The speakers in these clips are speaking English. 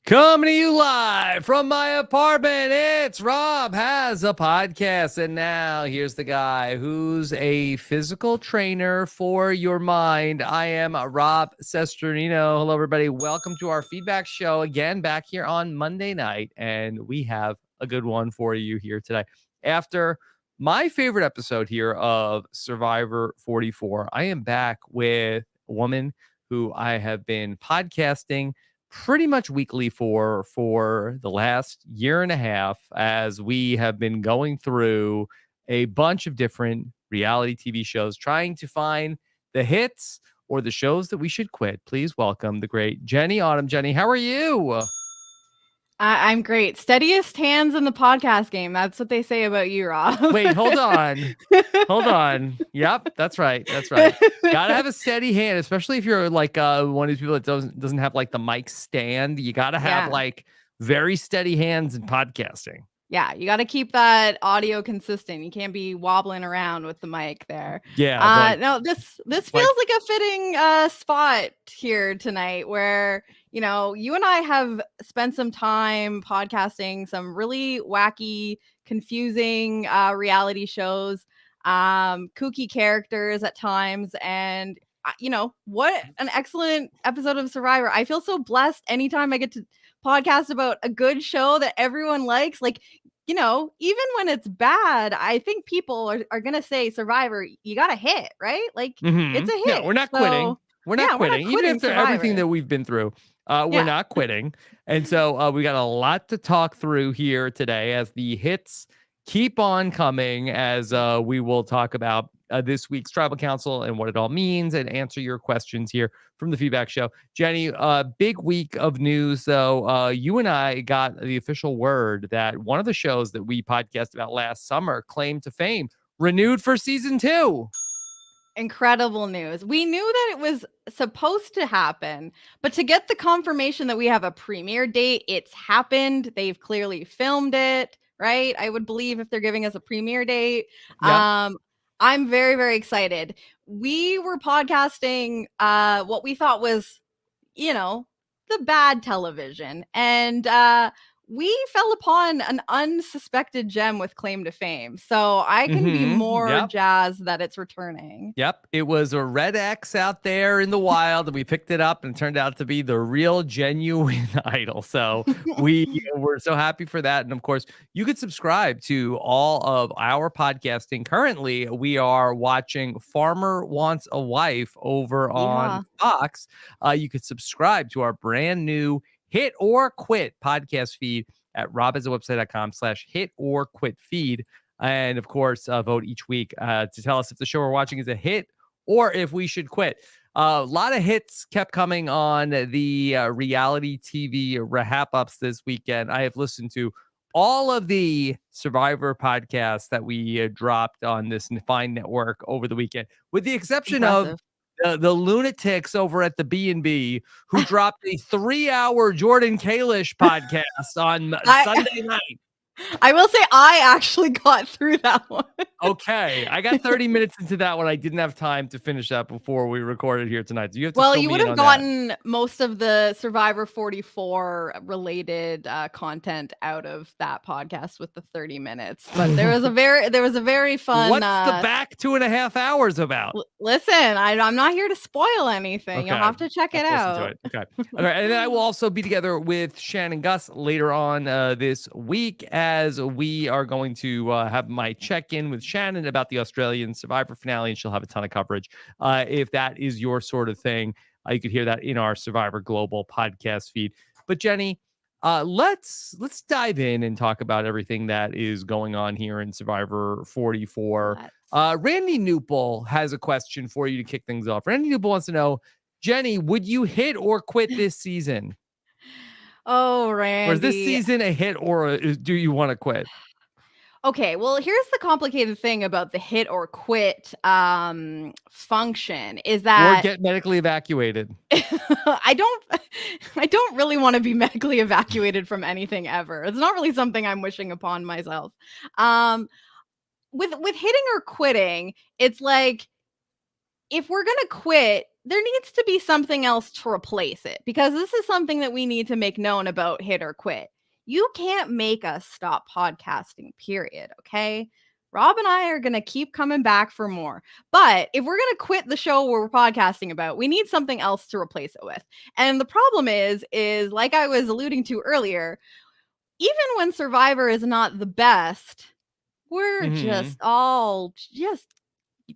Coming to you live from my apartment, it's Rob Has a Podcast. And now here's the guy who's a physical trainer for your mind. I am Rob Cesternino. Hello, everybody. Welcome to our feedback show again, back here on Monday night. And we have a good one for you here today. After my favorite episode here of Survivor 44, I am back with a woman who I have been podcasting pretty much weekly for the last year and a half, as we have been going through a bunch of different reality TV shows, trying to find the hits or the shows that we should quit. Please welcome the great Jenny Autumn. Jenny, how are you? I'm great. Steadiest hands in the podcast game. That's what they say about you, Rob. Wait, hold on. Hold on. Yep, that's right. That's right. Gotta have a steady hand, especially if you're like one of these people that doesn't have like the mic stand. You gotta have like very steady hands in podcasting. Yeah, you got to keep that audio consistent. You can't be wobbling around with the mic there. Yeah. No, this feels like a fitting spot here tonight, where you and I have spent some time podcasting some really wacky, confusing reality shows, kooky characters at times, and what an excellent episode of Survivor. I feel so blessed anytime I get to podcast about a good show that everyone likes. Like, even when it's bad, I think people are going to say Survivor, you got to hit, right? Like, it's a hit. Yeah, we're not quitting. We're not quitting. Even after everything that we've been through, we're not quitting. And so we got a lot to talk through here today as the hits keep on coming, as we will talk about this week's Tribal Council and what it all means, and answer your questions here from the feedback show. Jenny, big week of news, though. You and I got the official word that one of the shows that we podcast about last summer, Claim to Fame, renewed for season 2. Incredible news. We knew that it was supposed to happen, but to get the confirmation that we have a premiere date, it's happened. They've clearly filmed it, right? I would believe if they're giving us a premiere date. Yep. I'm very, very excited. We were podcasting what we thought was, the bad television. And we fell upon an unsuspected gem with Claim to Fame. So I can be more jazzed that it's returning. Yep. It was a red X out there in the wild, and we picked it up, and it turned out to be the real, genuine idol. So we were so happy for that. And of course, you could subscribe to all of our podcasting. Currently, we are watching Farmer Wants a Wife over on Fox. You could subscribe to our brand new Hit or Quit podcast feed at robhasawebsite.com/hit or quit feed. And of course, vote each week to tell us if the show we're watching is a hit or if we should quit. A lot of hits kept coming on the reality TV RHAP ups this weekend. I have listened to all of the Survivor podcasts that we dropped on this fine network over the weekend, with the exception of the lunatics over at the B&B who dropped a 3-hour Jordan Kalish podcast on Sunday night. I will say I actually got through that one. Okay. I got 30 minutes into that one. I didn't have time to finish that before we recorded here tonight. So you have to you would have gotten most of the Survivor 44 related content out of that podcast with the 30 minutes. But there was a very fun. What's the back 2.5 hours about? Listen, I'm not here to spoil anything. Okay. You'll have to check it out. Okay. All right. And then I will also be together with Shannon Gus later on this week, as we are going to have my check-in with Shannon about the Australian Survivor finale, and she'll have a ton of coverage. If that is your sort of thing, you could hear that in our Survivor Global podcast feed. But Jenny, let's dive in and talk about everything that is going on here in Survivor 44. Randy Newpol has a question for you to kick things off. Randy Newpol wants to know, Jenny, would you hit or quit this season? Oh, Randy. Or is this season a hit, or do you want to quit? Okay, well, here's the complicated thing about the hit or quit function is that... Or get medically evacuated. I don't really want to be medically evacuated from anything ever. It's not really something I'm wishing upon myself. With hitting or quitting, it's like, if we're going to quit, there needs to be something else to replace it, because this is something that we need to make known about Hit or Quit. You can't make us stop podcasting, period. Okay. Rob and I are going to keep coming back for more. But if we're going to quit the show we're podcasting about, we need something else to replace it with. And the problem is like I was alluding to earlier, even when Survivor is not the best, we're just all just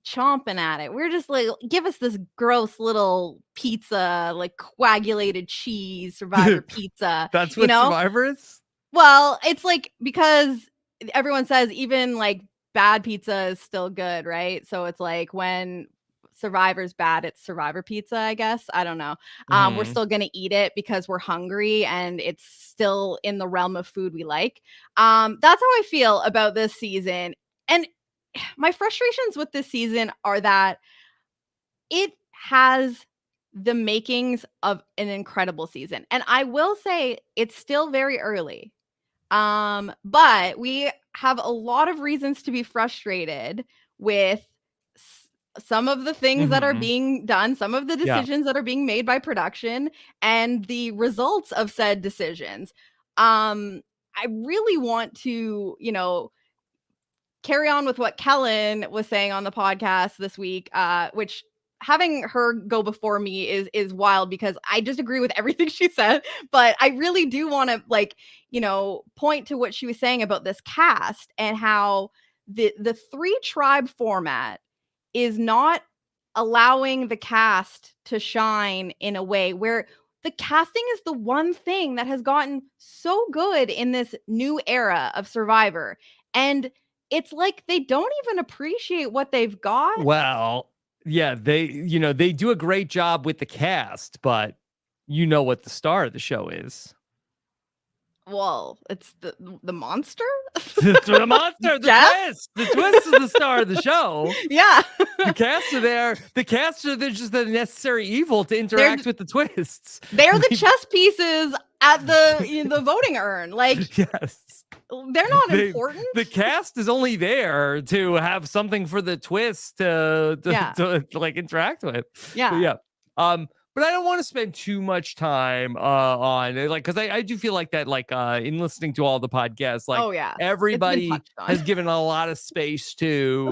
chomping at it. We're just like, give us this gross little pizza, like coagulated cheese Survivor pizza. That's what Survivor is? Well, it's like, because everyone says even like bad pizza is still good, right? So it's like when Survivor's bad, it's Survivor pizza, I guess. I don't know. We're still going to eat it because we're hungry and it's still in the realm of food we like. That's how I feel about this season. And my frustrations with this season are that it has the makings of an incredible season. And I will say it's still very early. But we have a lot of reasons to be frustrated with some of the things that are being done, some of the decisions that are being made by production, and the results of said decisions. I really want to, carry on with what Kellen was saying on the podcast this week, which having her go before me is wild, because I just agree with everything she said. But I really do want to point to what she was saying about this cast and how the 3-tribe format is not allowing the cast to shine in a way where the casting is the one thing that has gotten so good in this new era of Survivor. And it's like they don't even appreciate what they've got. Well, yeah, they do a great job with the cast, but you know what the star of the show is. Well, it's the monster? The monster, the twist. The twist is the star of the show. Yeah. The cast are there. The cast are there just the necessary evil to interact with the twists. They're the chess pieces at the voting urn. Like, yes. They're not important. The cast is only there to have something for the twist to like interact with. Yeah. But I don't want to spend too much time on it, like, because I do feel like that, like in listening to all the podcasts, like everybody has given a lot of space to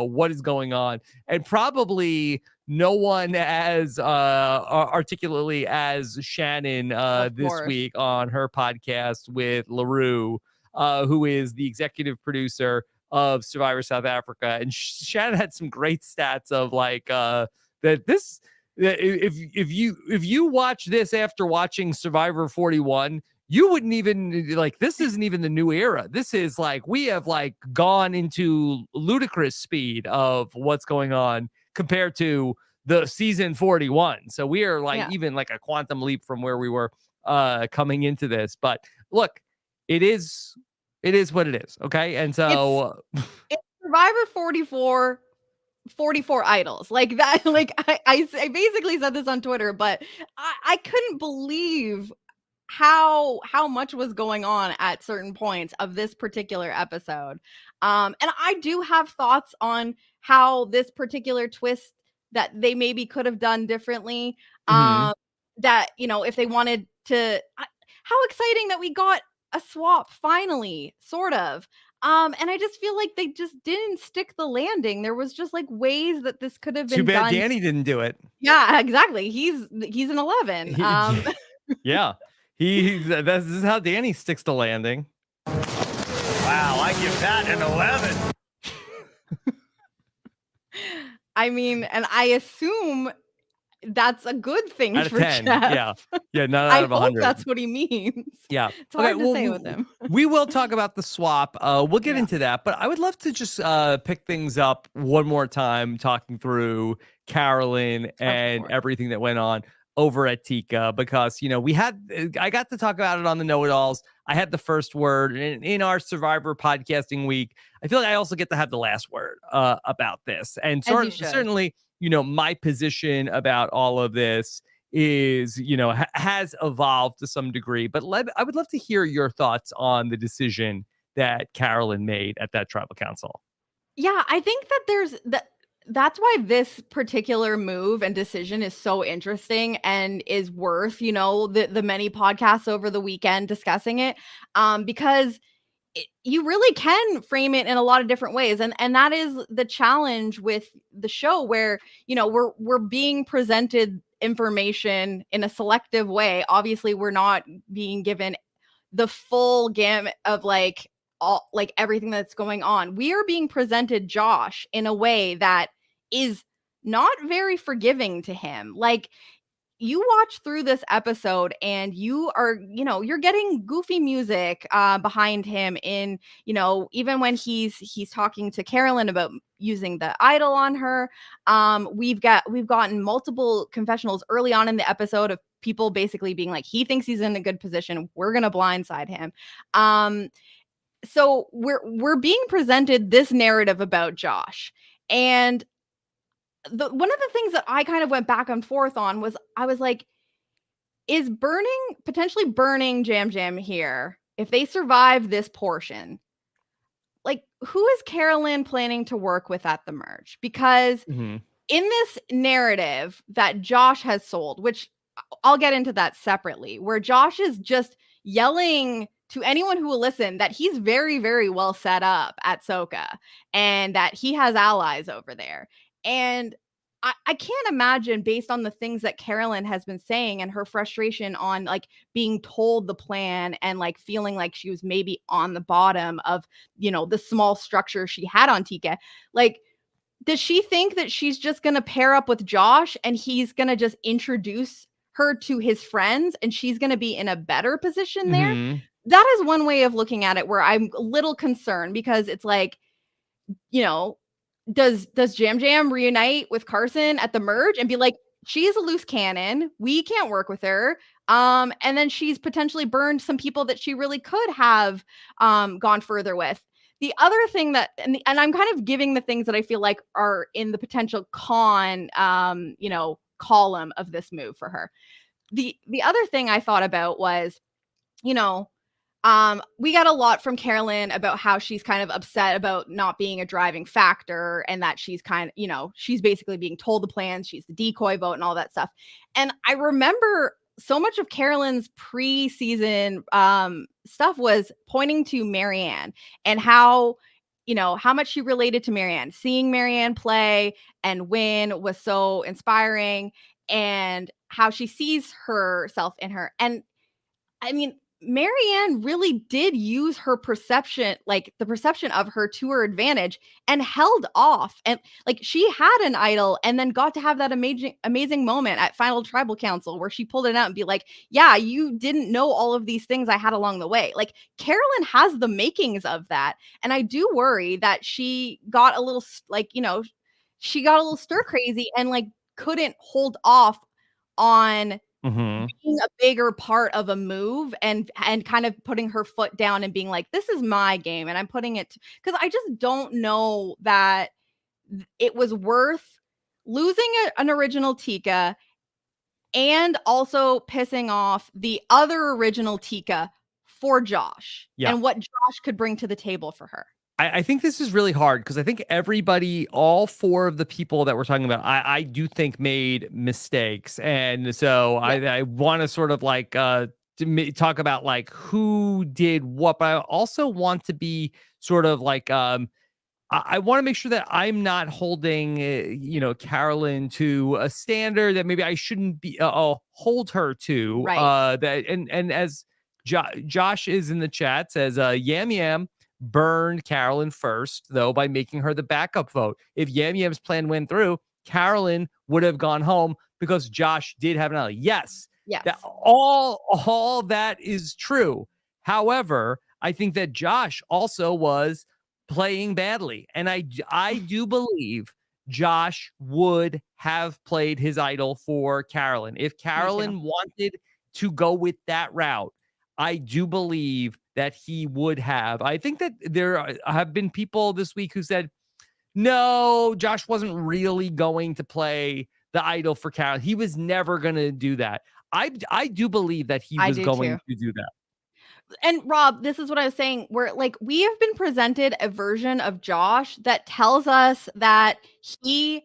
what is going on, and probably no one as articulately as Shannon this week on her podcast with LaRue, who is the executive producer of Survivor South Africa. And Shannon had some great stats of like that this. If you watch this after watching Survivor 41, you wouldn't even like, this isn't even the new era. This is like, we have like gone into ludicrous speed of what's going on compared to the season 41. So we are like even like a quantum leap from where we were coming into this. But look, it is what it is. Okay. And so it's Survivor 44 idols like that. Like I basically said this on Twitter, but I couldn't believe how much was going on at certain points of this particular episode. And I do have thoughts on how this particular twist that they maybe could have done differently. That, if they wanted to, how exciting that we got a swap finally, sort of. And I just feel like they just didn't stick the landing. There was just like ways that this could have been too bad done. Danny didn't do it. Yeah, exactly. He's an 11. Yeah. This is how Danny sticks the landing. Wow, I give that an 11. I mean, and I assume that's a good thing out of for 10. Jeff. Yeah, not out of 100. I hope that's what he means. Yeah, it's hard to say with him. We will talk about the swap. We'll get into that, but I would love to just pick things up one more time, talking through Carolyn and everything that went on over at Tika, because I got to talk about it on the Know-It-Alls. I had the first word in our Survivor podcasting week. I feel like I also get to have the last word about this, and certainly. My position about all of this is, has evolved to some degree, but I would love to hear your thoughts on the decision that Carolyn made at that tribal council. Yeah, I think that that's why this particular move and decision is so interesting and is worth, the many podcasts over the weekend discussing it. Because you really can frame it in a lot of different ways, and that is the challenge with the show, where we're being presented information in a selective way. Obviously, we're not being given the full gamut of all everything that's going on. We are being presented Josh in a way that is not very forgiving to him. Like, you watch through this episode and you are, you're getting goofy music behind him in, even when he's talking to Carolyn about using the idol on her. We've gotten multiple confessionals early on in the episode of people basically being like, he thinks he's in a good position, we're gonna blindside him. So we're being presented this narrative about Josh. And one of the things that I kind of went back and forth on was, I was like, is potentially burning Jam Jam here, if they survive this portion, like, who is Carolyn planning to work with at the merge? Because in this narrative that Josh has sold, which I'll get into that separately, where Josh is just yelling to anyone who will listen that he's very, very well set up at Soka and that he has allies over there. And I can't imagine, based on the things that Carolyn has been saying and her frustration on being told the plan and feeling like she was maybe on the bottom of, the small structure she had on Tika. Does she think that she's just going to pair up with Josh and he's going to just introduce her to his friends and she's going to be in a better position there? That is one way of looking at it where I'm a little concerned, because it's does Jam Jam reunite with Carson at the merge and be like, she's a loose cannon, we can't work with her, and then she's potentially burned some people that she really could have gone further with. The other thing that, and I'm kind of giving the things that I feel like are in the potential con column of this move for her. The other thing I thought about was, we got a lot from Carolyn about how she's kind of upset about not being a driving factor, and that she's she's basically being told the plans, she's the decoy vote and all that stuff. And I remember so much of Carolyn's pre-season stuff was pointing to Marianne and how much she related to Marianne. Seeing Marianne play and win was so inspiring, and how she sees herself in her. And I mean, Marianne really did use her perception, the perception of her, to her advantage, and held off. And she had an idol and then got to have that amazing moment at Final Tribal Council where she pulled it out and be like, yeah, you didn't know all of these things I had along the way. Carolyn has the makings of that. And I do worry that she got a little she got a little stir crazy and couldn't hold off on being a bigger part of a move and kind of putting her foot down and being like, this is my game and I'm putting it, because I just don't know that it was worth losing an original Tika and also pissing off the other original Tika for Josh and what Josh could bring to the table for her. I think this is really hard, because I think everybody, all four of the people that we're talking about, I do think made mistakes. And so I want to sort of talk about who did what, but I also want to be sort of I want to make sure that I'm not holding, Carolyn to a standard that maybe I shouldn't be hold her to. Right. That and as Josh is in the chat, says Yam Yam burned Carolyn first, though, by making her the backup vote. If Yam Yam's plan went through, Carolyn would have gone home because Josh did have an ally. Yes. All that is true. However, I think that Josh also was playing badly. And I do believe Josh would have played his idol for Carolyn. If Carolyn wanted to go with that route, I do believe that he would have. I think that there have been people this week who said, no, Josh wasn't really going to play the idol for Carolyn. He was never going to do that. I do believe that he was going to do that. And Rob, this is what I was saying. Where like we have been presented a version of Josh that tells us that he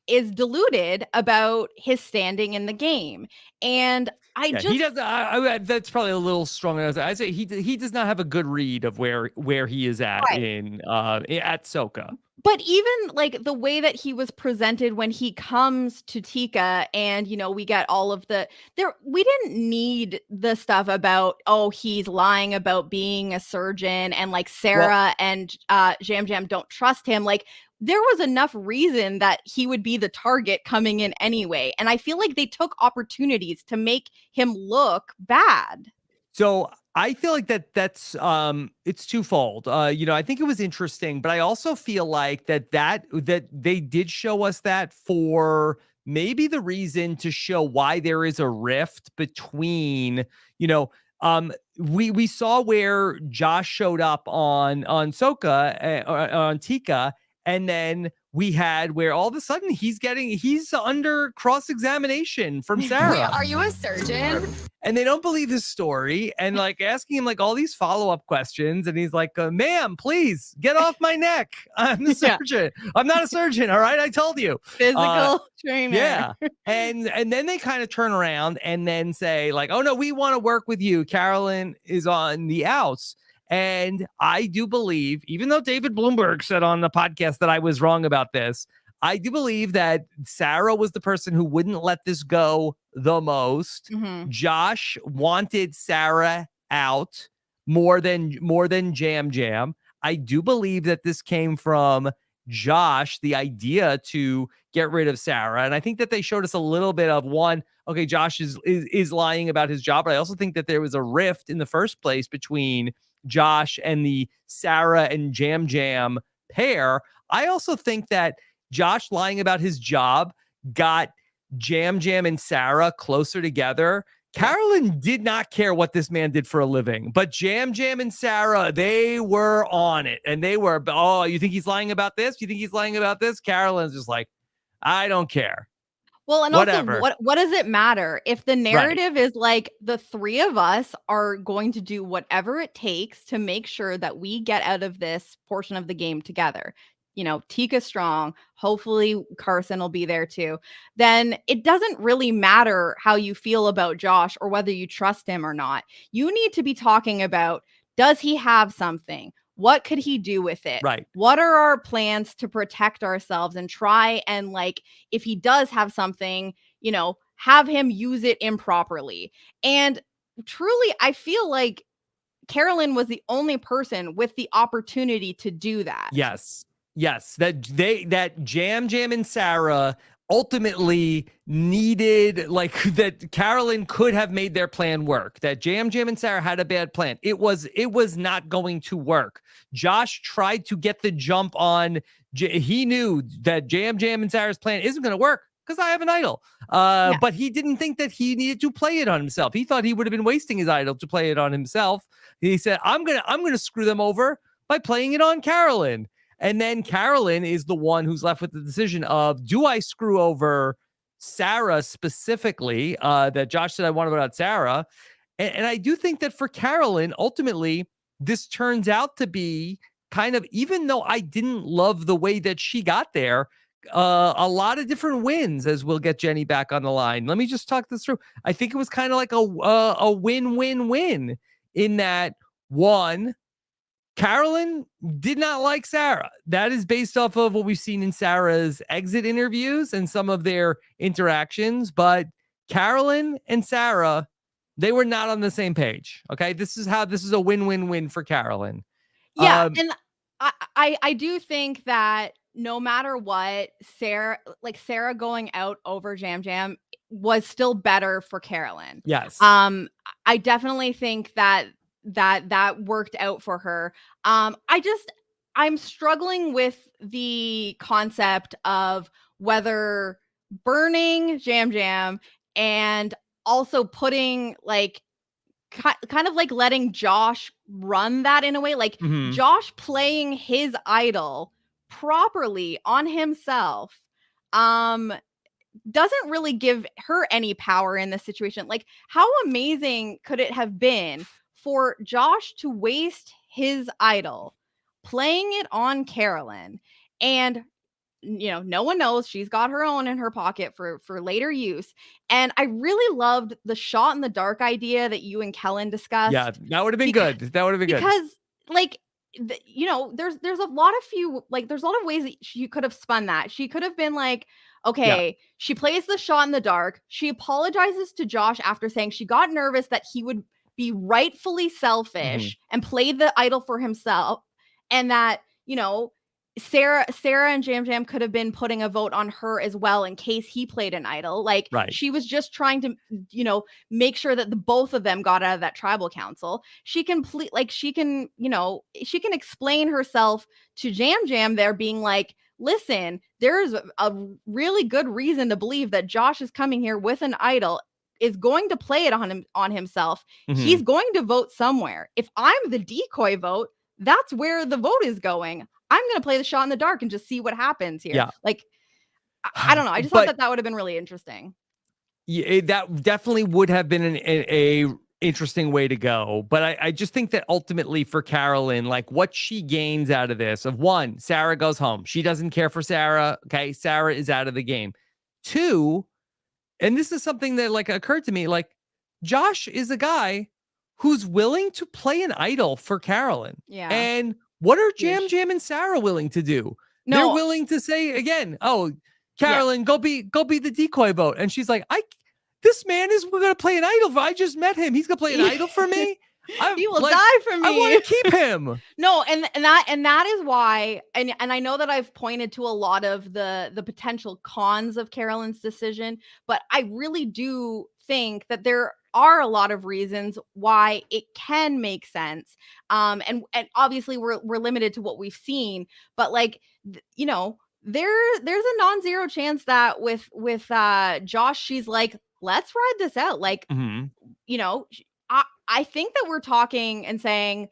is deluded about his standing in the game. And I Yeah, just he doesn't. That's probably a little strong. I say he does not have a good read of where he is at right. at Soka. But even like the way that he was presented when he comes to Tika and we get all of we didn't need the stuff about he's lying about being a surgeon and like Sarah and Jam Jam don't trust him. Like there was enough reason that he would be the target coming in anyway. And I feel like they took opportunities to make him look bad. So I feel like that's it's twofold. I think it was interesting, but I also feel like that they did show us that for maybe the reason to show why there is a rift between, we saw where Josh showed up on Soka on Tika, and then we had where all of a sudden he's under cross-examination from Sarah. Wait, are you a surgeon? And they don't believe his story and like asking him like all these follow-up questions. And he's like, ma'am, please get off my neck. I'm the surgeon. I'm not a surgeon. All right. I told you. Physical trainer. Yeah. And then they kind of turn around and then say like, oh no, we want to work with you. Carolyn is on the outs. And I do believe, even though David Bloomberg said on the podcast that I was wrong about this, I do believe that Sarah was the person who wouldn't let this go the most. Mm-hmm. Josh wanted Sarah out more than Jam Jam. I do believe that this came from Josh, the idea to get rid of Sarah. And I think that they showed us a little bit of one, okay, Josh is lying about his job. But I also think that there was a rift in the first place between Josh and the Sarah and Jam Jam pair. I also think that Josh lying about his job got Jam Jam and Sarah closer together. Carolyn did not care what this man did for a living, but Jam Jam and Sarah, they were on it. And they were, oh, you think he's lying about this? You think he's lying about this? Carolyn's just like, I don't care. Well, and Whatever. also, what does it matter if the narrative is like the three of us are going to do whatever it takes to make sure that we get out of this portion of the game together? Tika's strong. Hopefully Carson will be there too. Then it doesn't really matter how you feel about Josh or whether you trust him or not. You need to be talking about, does he have something? What could he do with it? Right. What are our plans to protect ourselves and try and like, if he does have something, have him use it improperly. And truly, I feel like Carolyn was the only person with the opportunity to do that. Yes, that Jam Jam and Sarah ultimately needed, like, that Carolyn could have made their plan work. That Jam Jam and Sarah had a bad plan. It was not going to work. Josh tried to get the jump on. He knew that Jam Jam and Sarah's plan isn't going to work because I have an idol. But he didn't think that he needed to play it on himself. He thought he would have been wasting his idol to play it on himself. He said, I'm gonna screw them over by playing it on Carolyn. And then Carolyn is the one who's left with the decision of, do I screw over Sarah specifically? That Josh said I want about Sarah. And I do think that for Carolyn, ultimately, this turns out to be kind of, even though I didn't love the way that she got there, a lot of different wins, as we'll get Jenny back on the line. Let me just talk this through. I think it was kind of like a win-win-win in that, one, Carolyn did not like Sarah. That is based off of what we've seen in Sarah's exit interviews and some of their interactions. But Carolyn and Sarah, they were not on the same page. Okay, this is a win-win-win for Carolyn. Yeah, and I do think that no matter what, Sarah going out over Jam Jam was still better for Carolyn. Yes. I definitely think that worked out for her. I'm struggling with the concept of whether burning Jam Jam and also putting like kind of like letting Josh run that in a way, like Josh playing his idol properly on himself doesn't really give her any power in this situation. Like, how amazing could it have been for Josh to waste his idol playing it on Carolyn, and no one knows she's got her own in her pocket for later use. And I really loved the shot in the dark idea that you and Kellen discussed. Yeah, that would have been good. That would have been good. Because like there's a lot of ways that she could have spun that. She could have been like, okay, she plays the shot in the dark. She apologizes to Josh after saying she got nervous that he would be rightfully selfish and play the idol for himself, and that Sarah and Jam Jam could have been putting a vote on her as well in case he played an idol. Like, she was just trying to, make sure that the both of them got out of that tribal council. She can explain herself to Jam Jam there, being like, listen, there's a really good reason to believe that Josh is coming here with an idol, is going to play it on himself. He's going to vote somewhere. If I'm the decoy vote, that's where the vote is going. I'm going to play the shot in the dark and just see what happens here. Yeah. Like, I don't know. I just thought that would have been really interesting. Yeah, that definitely would have been a interesting way to go. But I just think that ultimately for Carolyn, like what she gains out of this, of one, Sarah goes home. She doesn't care for Sarah. Okay. Sarah is out of the game. Two, and this is something that like occurred to me, like Josh is a guy who's willing to play an idol for Carolyn. Yeah. And what are Jam Jam and Sarah willing to do? No. They're willing to say again, oh, Carolyn, go be the decoy vote. And she's like, this man is going to play an idol. I just met him. He's going to play an idol for me. He will die for me. I want to keep him. No, and that is why, and I know that I've pointed to a lot of the potential cons of Carolyn's decision, but I really do think that there are a lot of reasons why it can make sense. And obviously we're limited to what we've seen, but like, there's a non-zero chance that with Josh, she's like, let's ride this out. Like, I think that we're talking and saying,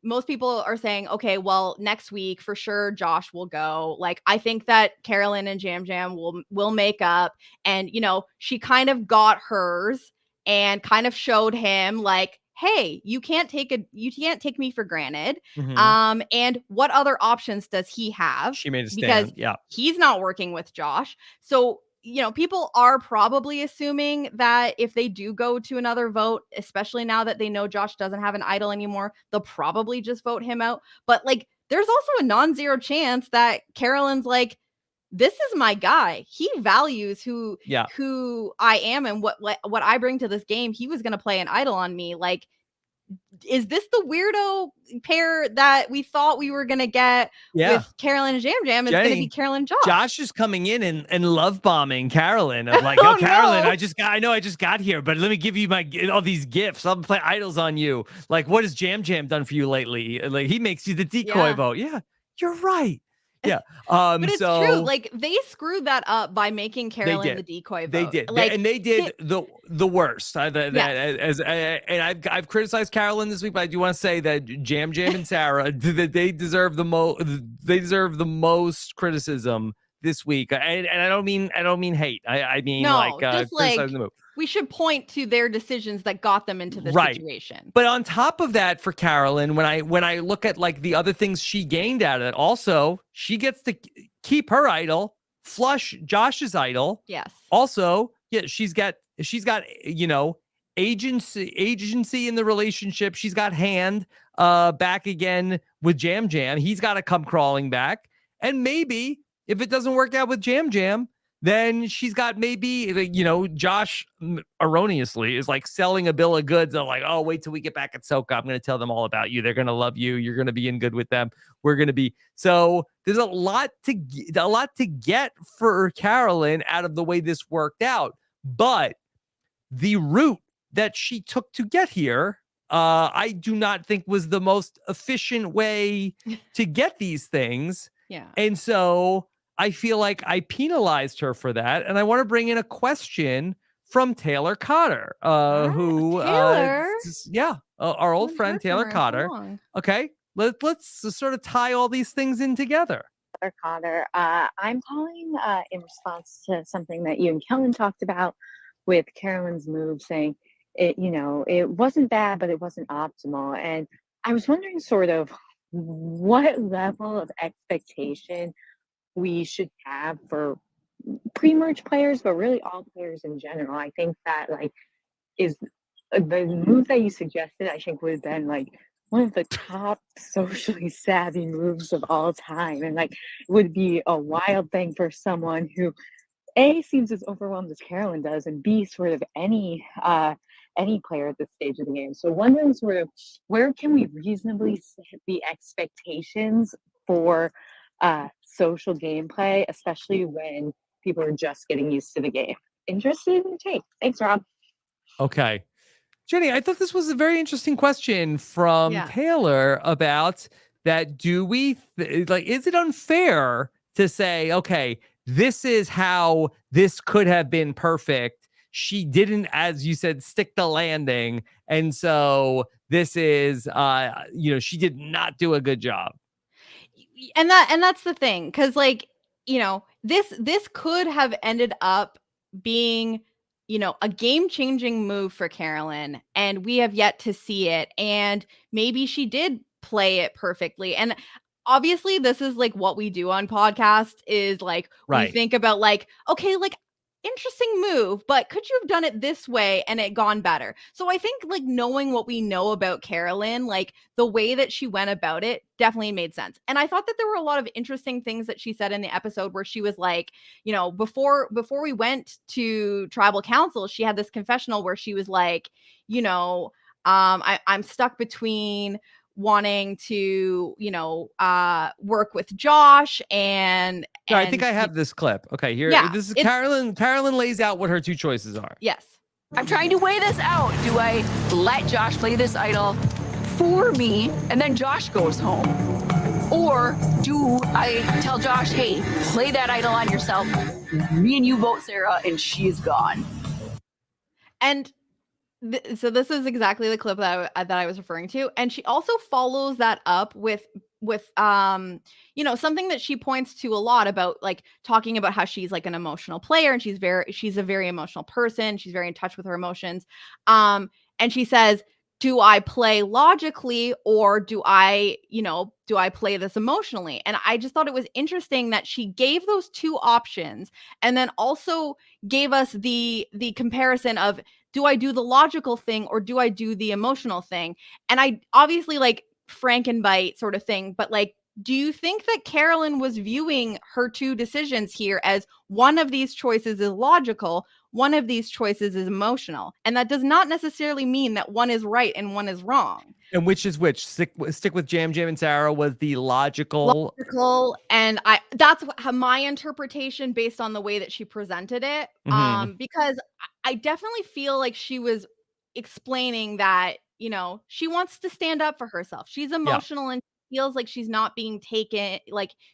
most people are saying, okay, well, next week for sure Josh will go. Like, I think that Carolyn and Jam Jam will make up, and she kind of got hers and kind of showed him like, hey, you can't take me for granted. And what other options does he have? She made a stand. Because he's not working with Josh. So people are probably assuming that if they do go to another vote, especially now that they know Josh doesn't have an idol anymore, they'll probably just vote him out. But like, there's also a non-zero chance that Carolyn's like, this is my guy. He values who I am and what I bring to this game. He was going to play an idol on me. Like, is this the weirdo pair that we thought we were going to get with Carolyn and Jam Jam? It's going to be Carolyn Josh. Josh is coming in and love bombing Carolyn. Of like, oh, Carolyn, no. I know I just got here, but let me give you all these gifts. I'll play idols on you. Like, what has Jam Jam done for you lately? Like, he makes you the decoy vote. Yeah, you're right. Yeah. But it's true. Like, they screwed that up by making Carolyn the decoy vote. They did. Like, and they did the worst. And I've criticized Carolyn this week, but I do want to say that Jam Jam and Sarah, they deserve the most criticism this week. And I don't mean hate. I mean criticizing the move. We should point to their decisions that got them into this situation. But on top of that, for Carolyn, when I look at like the other things she gained out of it, also she gets to keep her idol, flush Josh's idol. Yes. Also, she's got agency in the relationship. She's got hand back again with Jam Jam. He's got to come crawling back, and maybe if it doesn't work out with Jam Jam, then she's got maybe, Josh erroneously is like selling a bill of goods. Of like, oh, wait till we get back at Soka. I'm going to tell them all about you. They're going to love you. You're going to be in good with them. We're going to be. So there's a lot to get for Carolyn out of the way this worked out. But the route that she took to get here, I do not think was the most efficient way to get these things. Yeah. And so I feel like I penalized her for that. And I want to bring in a question from Taylor Cotter, who, our old friend Taylor Cotter. Okay, let's sort of tie all these things in together. Taylor Cotter, I'm calling in response to something that you and Kellen talked about with Carolyn's move, saying, it wasn't bad, but it wasn't optimal. And I was wondering sort of what level of expectation we should have for pre-merge players, but really all players in general. I think that is the move that you suggested, I think would have been one of the top socially savvy moves of all time. And would be a wild thing for someone who A seems as overwhelmed as Carolyn does, and B sort of any player at this stage of the game. So wondering sort of where can we reasonably set the expectations for social gameplay, especially when people are just getting used to the game. Interested in your take. Thanks, Rob. Okay. Jenny, I thought this was a very interesting question from Taylor about that. Do we is it unfair to say, okay, this is how this could have been perfect? She didn't, as you said, stick the landing. And so this is, she did not do a good job. And that's the thing. Cause this could have ended up being, a game-changing move for Carolyn, and we have yet to see it. And maybe she did play it perfectly. And obviously this is what we do on podcast is we think about okay, interesting move, but could you have done it this way and it gone better? So I think knowing what we know about Carolyn, the way that she went about it definitely made sense. And I thought that there were a lot of interesting things that she said in the episode where she was before we went to tribal council, she had this confessional where she was I'm stuck between wanting to work with Josh and I think I have this clip. Okay, here this is Carolyn lays out what her two choices are. Yes. I'm trying to weigh this out. Do I let Josh play this idol for me and then Josh goes home? Or do I tell Josh, hey, play that idol on yourself, me and you vote Sarah and she is gone? And so this is exactly the clip that I was referring to. And she also follows that up with something that she points to a lot about, talking about how she's an emotional player and she's a very emotional person. She's very in touch with her emotions. And she says, do I play logically or do I play this emotionally? And I just thought it was interesting that she gave those two options and then also gave us the comparison of, do I do the logical thing or do I do the emotional thing? And I obviously Frankenbite sort of thing, but do you think that Carolyn was viewing her two decisions here as one of these choices is logical, one of these choices is emotional? And that does not necessarily mean that one is right and one is wrong. And which is which? Stick with Jam and Sarah was the logical, and that's my interpretation based on the way that she presented it. Because I definitely feel like she was explaining that she wants to stand up for herself. She's emotional and feels like she's not being taken,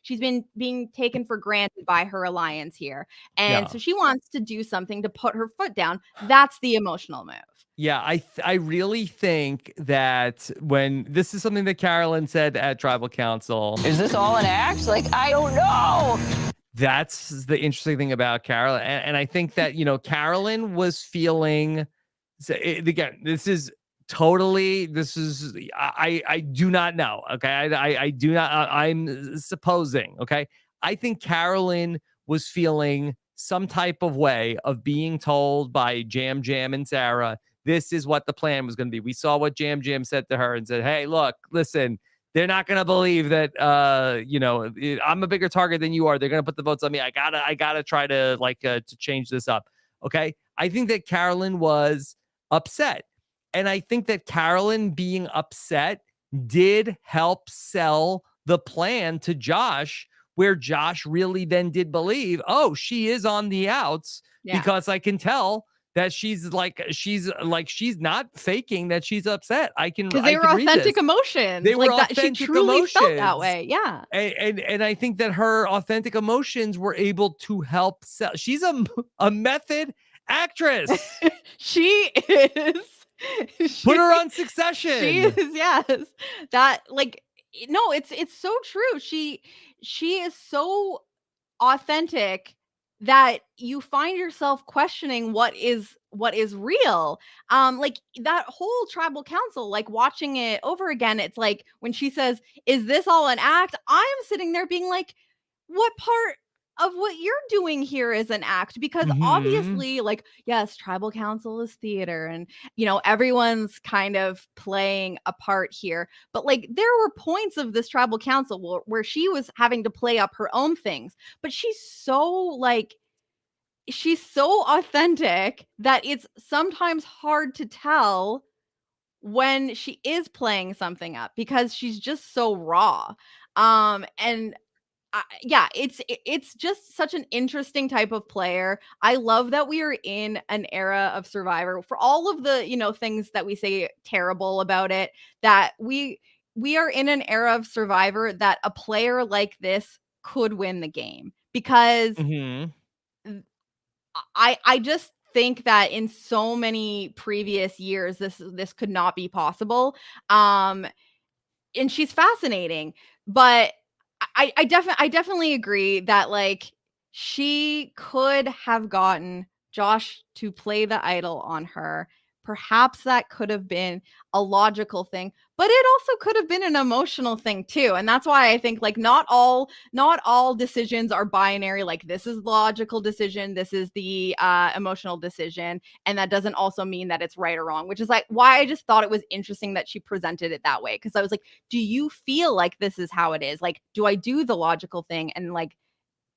she's been being taken for granted by her alliance here. And so she wants to do something to put her foot down. That's the emotional move. Yeah, I really think that when this is something that Carolyn said at Tribal Council. Is this all an act? I don't know. That's the interesting thing about Carolyn. And I think that, Carolyn was feeling, again, I do not know. Okay. I do not, I'm supposing. Okay. I think Carolyn was feeling some type of way of being told by Jam and Sarah, this is what the plan was going to be. We saw what Jam said to her and said, hey, look, listen, they're not going to believe that, I'm a bigger target than you are. They're going to put the votes on me. I gotta try to to change this up. Okay. I think that Carolyn was upset. And I think that Carolyn being upset did help sell the plan to Josh, where Josh really then did believe, oh, she is on the outs because I can tell that she's not faking that she's upset. Because they were authentic emotions. They were authentic that she truly emotions. felt that way. Yeah. And I think that her authentic emotions were able to help sell. She's a method actress. She is. Put her on Succession. She is, yes. That no, it's so true. She is so authentic that you find yourself questioning what is what is real. Like that whole tribal council, like watching it over again, it's like when she says, "Is this all an act?" I'm sitting there being like, what part of what you're doing here is an act? Because Mhm. obviously, like, yes, tribal council is theater, and everyone's kind of playing a part here. But like, there were points of this tribal council where she was having to play up her own things, but she's so authentic that it's sometimes hard to tell when she is playing something up because she's just so raw. And yeah, it's just such an interesting type of player. I love that we are in an era of Survivor, for all of the things that we say terrible about it, that we are in an era of Survivor that a player like this could win the game, because Mhm. I just think that in so many previous years this could not be possible. And she's fascinating, but I definitely agree that like she could have gotten Josh to play the idol on her. Perhaps that could have been a logical thing, but it also could have been an emotional thing too. And that's why I think like not all decisions are binary. Like, this is the logical decision, this is the emotional decision, and that doesn't also mean that it's right or wrong, which is like why I just thought it was interesting that she presented it that way, because I was like, do you feel like this is how it is? Like, do I do the logical thing, and like,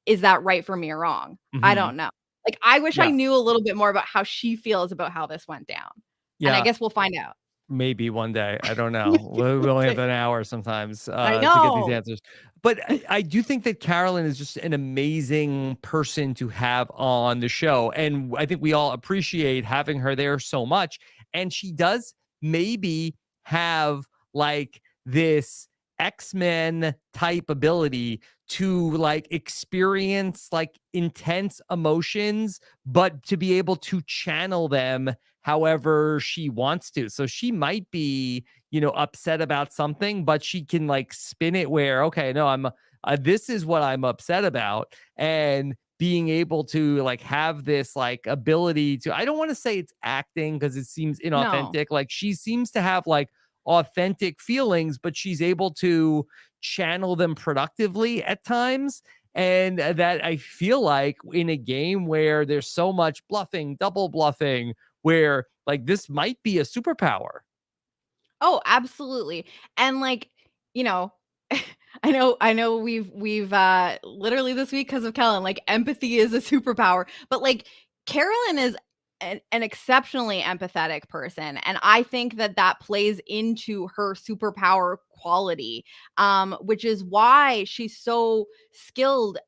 is that right for me or wrong? I Mhm. don't know. Like, I wish I Yeah. knew a little bit more about how she feels about how this went down. And I Yeah. guess we'll find out. Maybe one day. I don't know. We only have an hour sometimes I to get these know. answers. But I do think that Carolyn is just an amazing person to have on the show. And I think we all appreciate having her there so much. And she does maybe have like this X-Men type ability to like experience like intense emotions, but to be able to channel them however she wants to. So she might be, upset about something, but she can like spin it where, okay, no, this is what I'm upset about. And being able to like have this like ability to, I don't want to say it's acting because it seems No. inauthentic. Like she seems to have like authentic feelings, but she's able to channel them productively at times. And that I feel like in a game where there's so much bluffing, double bluffing, where like this might be a superpower. Oh, absolutely. And like, you know, I know we've literally this week, because of Kellen, like empathy is a superpower, but like Carolyn is an exceptionally empathetic person, and I think that that plays into her superpower quality, which is why she's so skilled,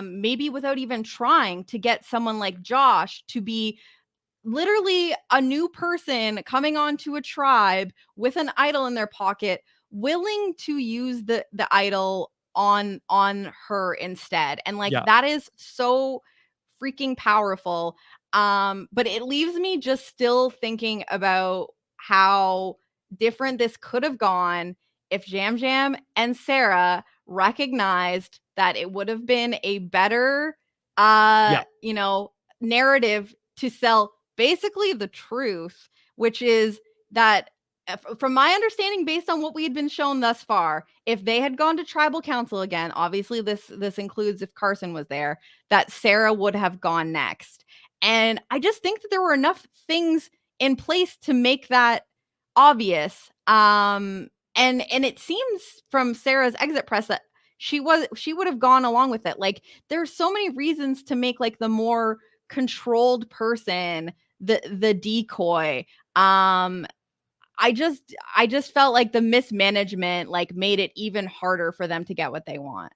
maybe without even trying, to get someone like Josh to be literally a new person coming onto a tribe with an idol in their pocket, willing to use the idol on her instead. And like, Yeah. that is so freaking powerful. But it leaves me just still thinking about how different this could have gone if Jam Jam and Sarah recognized that it would have been a better Yeah. narrative to sell basically the truth, which is that, from my understanding, based on what we had been shown thus far, if they had gone to tribal council again, obviously this includes if Carson was there, that Sarah would have gone next. And I just think that there were enough things in place to make that obvious. And it seems from Sarah's exit press that she would have gone along with it. Like, there's so many reasons to make like the more controlled person the decoy. I just felt like the mismanagement like made it even harder for them to get what they want.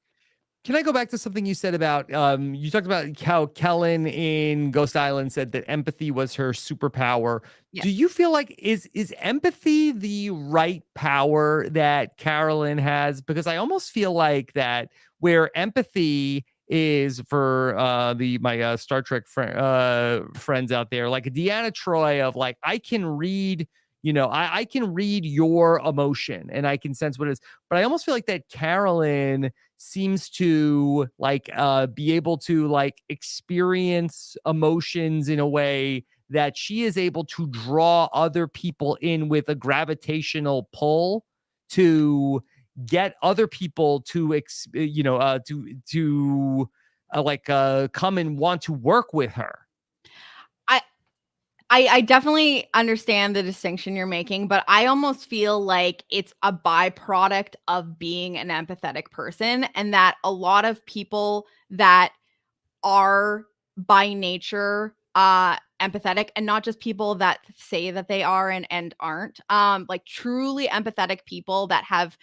Can I go back to something you said about you talked about how Kellen in Ghost Island said that empathy was her superpower. Yeah. Do you feel like is empathy the right power that Carolyn has? Because I almost feel like that where empathy is for the my Star Trek friends out there, like Deanna Troy of like, I can read, I can read your emotion and I can sense what it is. But I almost feel like that Carolyn seems to like be able to like experience emotions in a way that she is able to draw other people in with a gravitational pull to get other people to come and want to work with her. I definitely understand the distinction you're making, but I almost feel like it's a byproduct of being an empathetic person, and that a lot of people that are by nature empathetic, and not just people that say that they are and aren't, like truly empathetic people that have,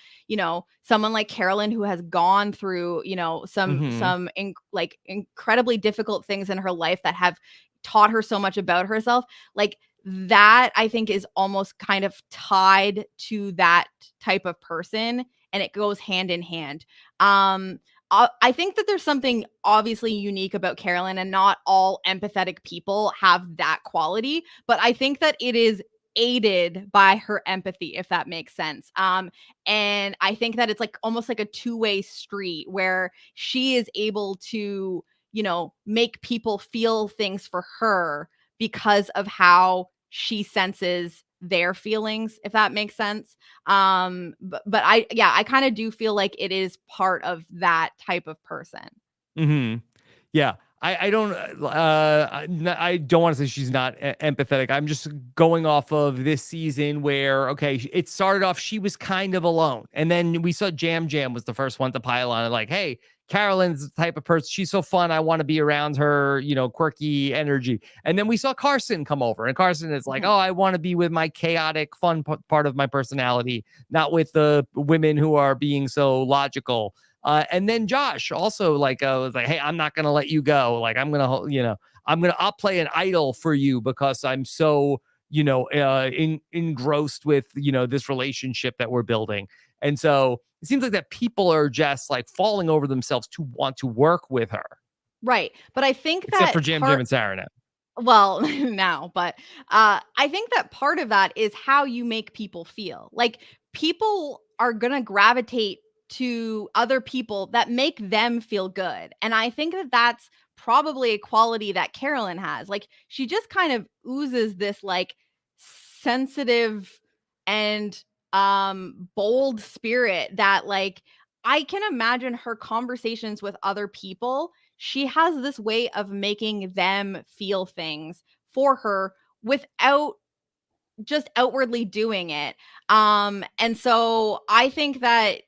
someone like Carolyn who has gone through, some incredibly difficult things in her life that have taught her so much about herself. Like that, I think, is almost kind of tied to that type of person, and it goes hand in hand. I think that there's something obviously unique about Carolyn, and not all empathetic people have that quality, but I think that it is aided by her empathy, if that makes sense. And I think that it's like almost like a two-way street where she is able to, make people feel things for her because of how she senses their feelings, if that makes sense. But I kind of do feel like it is part of that type of person. Yeah. I don't want to say she's not empathetic. I'm just going off of this season where, okay, it started off, she was kind of alone. And then we saw Jam was the first one to pile on, like, hey, Carolyn's the type of person, she's so fun, I want to be around her, quirky energy. And then we saw Carson come over, and Carson is like, oh, I want to be with my chaotic, fun part of my personality, not with the women who are being so logical. And then Josh also was like, hey, I'm not going to let you go. Like, I'll play an idol for you because I'm so, engrossed with, this relationship that we're building. And so it seems like that people are just like falling over themselves to want to work with her. Right. But I think except for Jam and Sarah now. Well, now, but I think that part of that is how you make people feel. Like, people are going to gravitate to other people that make them feel good. And I think that that's probably a quality that Carolyn has. Like, she just kind of oozes this like sensitive and bold spirit that, like, I can imagine her conversations with other people. She has this way of making them feel things for her without just outwardly doing it. And so I think that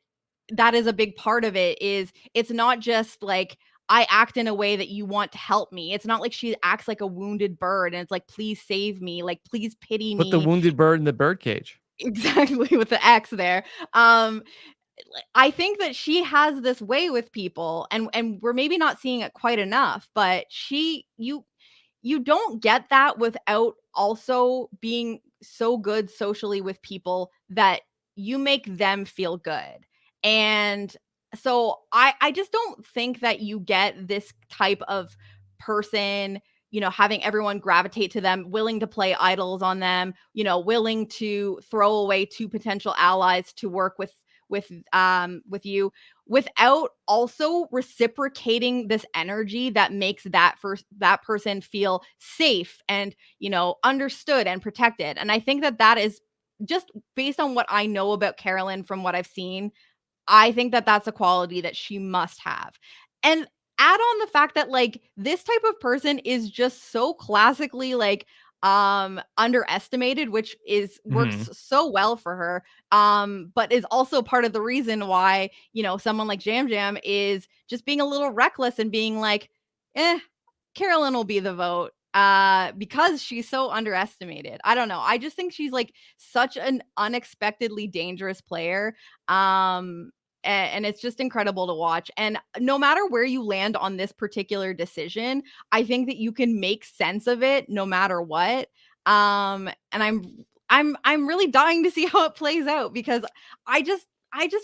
that is a big part of it. Is it's not just like, I act in a way that you want to help me. It's not like she acts like a wounded bird and it's like, please save me, like, please pity me. Put the wounded bird in the bird cage. Exactly, with the X there. I think that she has this way with people, and we're maybe not seeing it quite enough, but you don't get that without also being so good socially with people that you make them feel good. And so I just don't think that you get this type of person, having everyone gravitate to them, willing to play idols on them, willing to throw away two potential allies to work with you, without also reciprocating this energy that makes that person feel safe and, understood and protected. And I think that that is just based on what I know about Carolyn from what I've seen. I think that that's a quality that she must have. And add on the fact that, like, this type of person is just so classically, like, underestimated, which is works so well for her, but is also part of the reason why, someone like Jam is just being a little reckless and being like, Carolyn will be the vote, because she's so underestimated. I don't know, I just think she's like such an unexpectedly dangerous player. And it's just incredible to watch. And no matter where you land on this particular decision, I think that you can make sense of it no matter what. And I'm really dying to see how it plays out, because I just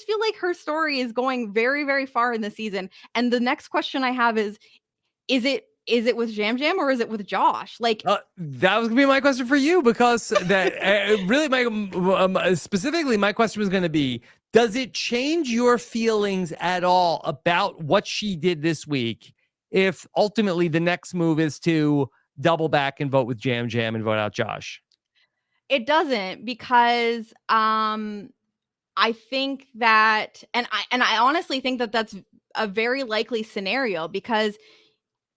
feel like her story is going very, very far in the season. And the next question I have is it with Jam or is it with Josh? Like, that was gonna be my question for you, because that really specifically my question was going to be, does it change your feelings at all about what she did this week if ultimately the next move is to double back and vote with Jam Jam and vote out Josh? It doesn't, because I think that, and I honestly think that that's a very likely scenario, because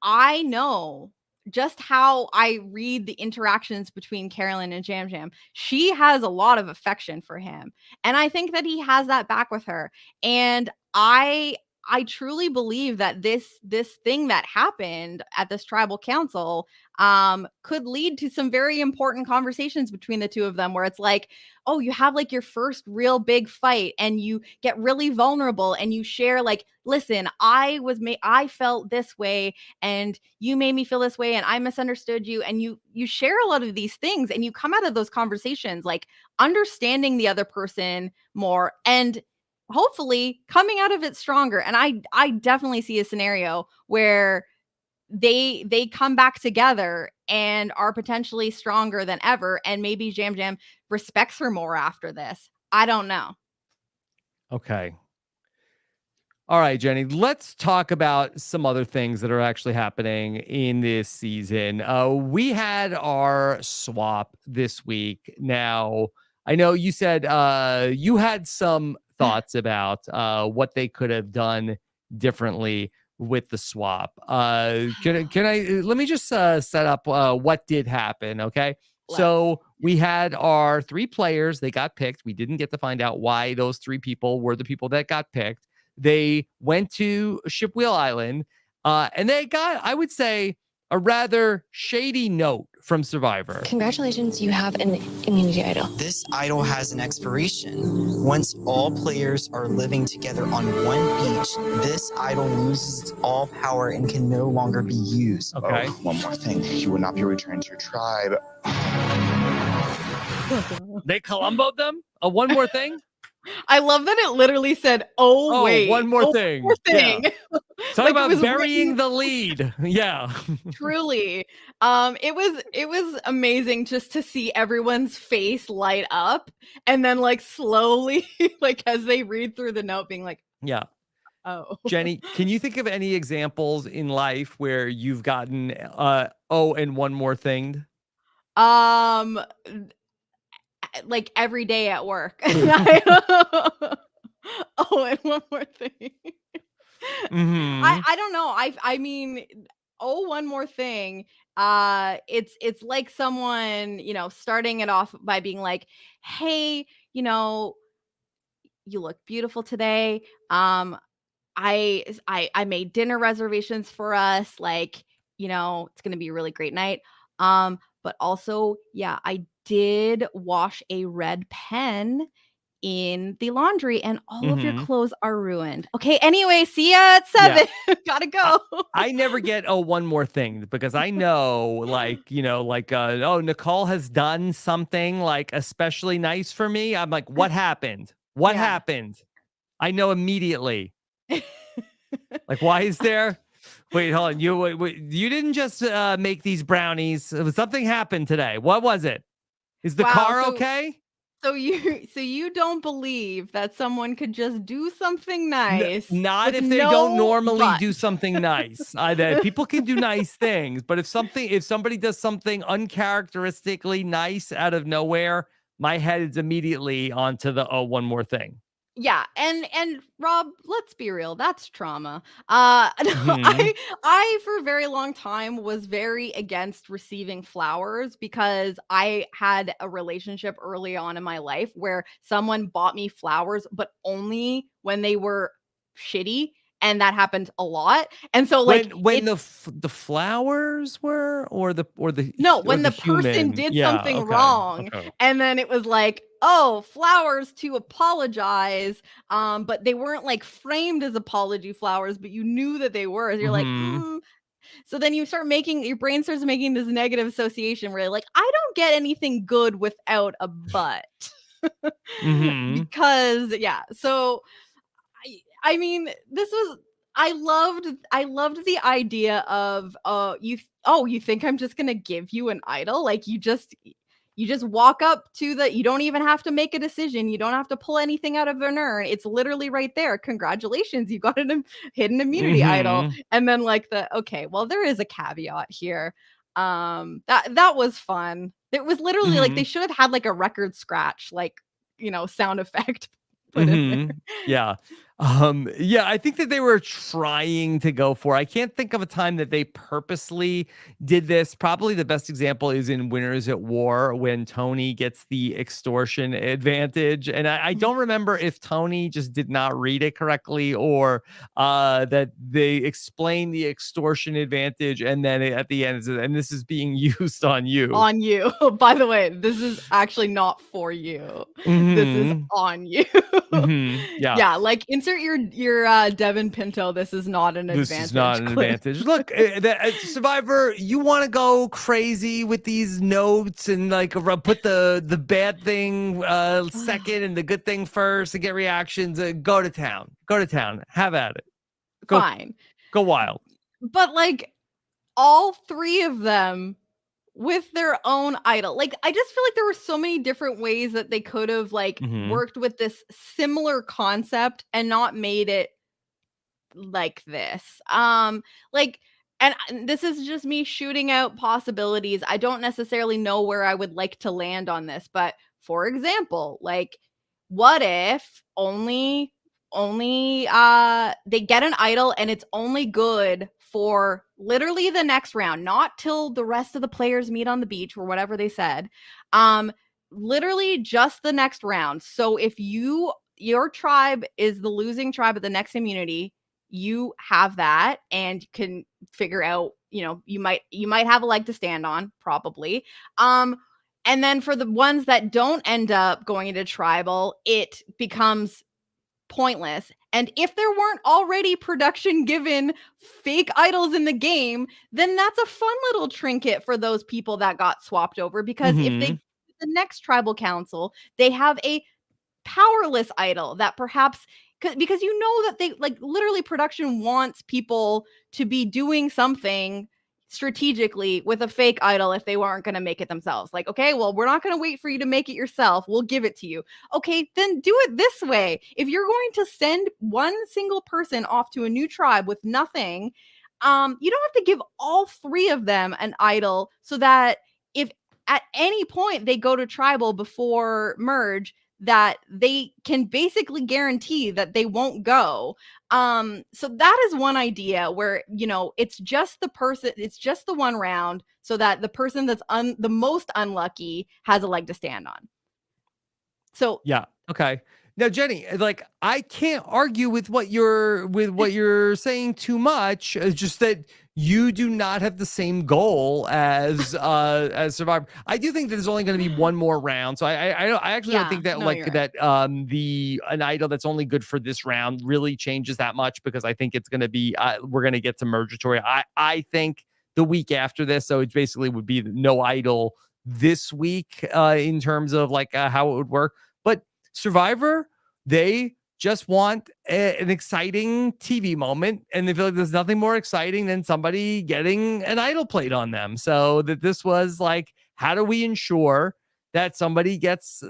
I know just how I read the interactions between Carolyn and Jam Jam. She has a lot of affection for him, and I think that he has that back with her. And I truly believe that this thing that happened at this tribal council could lead to some very important conversations between the two of them, where it's like, oh, you have like your first real big fight and you get really vulnerable and you share like, listen, I felt this way and you made me feel this way and I misunderstood you, and you share a lot of these things and you come out of those conversations like understanding the other person more and hopefully coming out of it stronger. And I definitely see a scenario where they come back together and are potentially stronger than ever, and maybe Jam Jam respects her more after this. I don't know. Okay. All right, Jenny, let's talk about some other things that are actually happening in this season. We had our swap this week. Now, I know you said you had some thoughts about what they could have done differently with the swap. Can I let me just set up what did happen, okay? So we had our 3 players. They got picked. We didn't get to find out why those 3 people were the people that got picked. They went to Shipwheel Island, and they got, I would say, a rather shady note from Survivor. Congratulations, you have an immunity idol. This idol has an expiration. Once all players are living together on one beach, this idol loses all power and can no longer be used. Okay. Oh, one more thing. You will not be returned to your tribe. They Columboed them? One more thing? I love that it literally said, oh wait, one more thing. More thing. Yeah. Talk Like, about burying the lead. Yeah. Truly. It was amazing just to see everyone's face light up, and then like slowly, like as they read through the note, being like, Yeah. oh. Jenny, can you think of any examples in life where you've gotten and one more thing? Like every day at work. Oh, and one more thing. Mm-hmm. I don't know. I mean, one more thing. It's like someone, starting it off by being like, hey, you look beautiful today. I made dinner reservations for us. Like, it's gonna be a really great night. But also, yeah, I did wash a red pen in the laundry and all of your clothes are ruined. Okay, anyway, see ya at 7. Yeah. Gotta go. I never get one more thing, because I know Nicole has done something like especially nice for me. I'm like, what happened? What happened? I know immediately. Like, why is there? Wait, hold on. You didn't just make these brownies. Something happened today. What was it? Is the car okay? So you don't believe that someone could just do something nice? Not if they don't normally do something nice. People can do nice things, but if somebody does something uncharacteristically nice out of nowhere, my head is immediately onto the one more thing. Yeah, and Rob, let's be real, that's trauma. I for a very long time was very against receiving flowers, because I had a relationship early on in my life where someone bought me flowers, but only when they were shitty. And that happened a lot. And so like when the flowers were or the when the person did something wrong, and then it was like, oh, flowers to apologize, but they weren't like framed as apology flowers, but you knew that they were. You're like, So then your brain starts making this negative association where you're like, I don't get anything good without a but. Because so I mean, I loved the idea of you think I'm just gonna give you an idol? Like you just walk up to you don't even have to make a decision. You don't have to pull anything out of an urn. It's literally right there. Congratulations, you got a hidden immunity idol. And then like okay, well, there is a caveat here. That was fun. It was literally like they should have had like a record scratch, like, sound effect put in there. Yeah. Yeah, I think that they were trying to go for. I can't think of a time that they purposely did this. Probably the best example is in Winners at War when Tony gets the extortion advantage. And I don't remember if Tony just did not read it correctly or that they explain the extortion advantage and then at the end, and this is being used on you. On you. By the way, this is actually not for you. This is on you. Yeah. Yeah, like insert your Devin Pinto. This is not an advantage. This is not an advantage. Look, Survivor, you want to go crazy with these notes and like put the bad thing second and the good thing first and get reactions. Go to town. Go to town. Have at it. Fine. Go wild. But like all three of them with their own idol. Like, I just feel like there were so many different ways that they could have like worked with this similar concept and not made it like this. Like, and this is just me shooting out possibilities. I don't necessarily know where I would like to land on this, but for example, like, what if only they get an idol and it's only good for literally the next round, not till the rest of the players meet on the beach or whatever they said. Literally just the next round. So if your tribe is the losing tribe at the next immunity, you have that and can figure out, you might have a leg to stand on, probably. And then for the ones that don't end up going into tribal, it becomes pointless. And if there weren't already production given fake idols in the game, then that's a fun little trinket for those people that got swapped over, because if they the next tribal council, they have a powerless idol that perhaps, because that they like literally production wants people to be doing something strategically with a fake idol if they weren't going to make it themselves. Like, okay, well, we're not going to wait for you to make it yourself. We'll give it to you. Okay, then do it this way. If you're going to send one single person off to a new tribe with nothing, you don't have to give all three of them an idol, so that if at any point they go to tribal before merge, that they can basically guarantee that they won't go. So that is one idea where, it's just the one round, so that the person that's the most unlucky has a leg to stand on. So yeah. Okay. Now, Jenny, like, I can't argue with what you're saying too much. It's just that you do not have the same goal as Survivor. I do think that there's only going to be one more round, so I actually don't think that an idol that's only good for this round really changes that much, because I think it's going to be we're going to get to Mergatory. I think the week after this, so it basically would be no idol this week in terms of like how it would work. But Survivor, they just want an exciting TV moment, and they feel like there's nothing more exciting than somebody getting an idol played on them. So that this was like, how do we ensure that somebody gets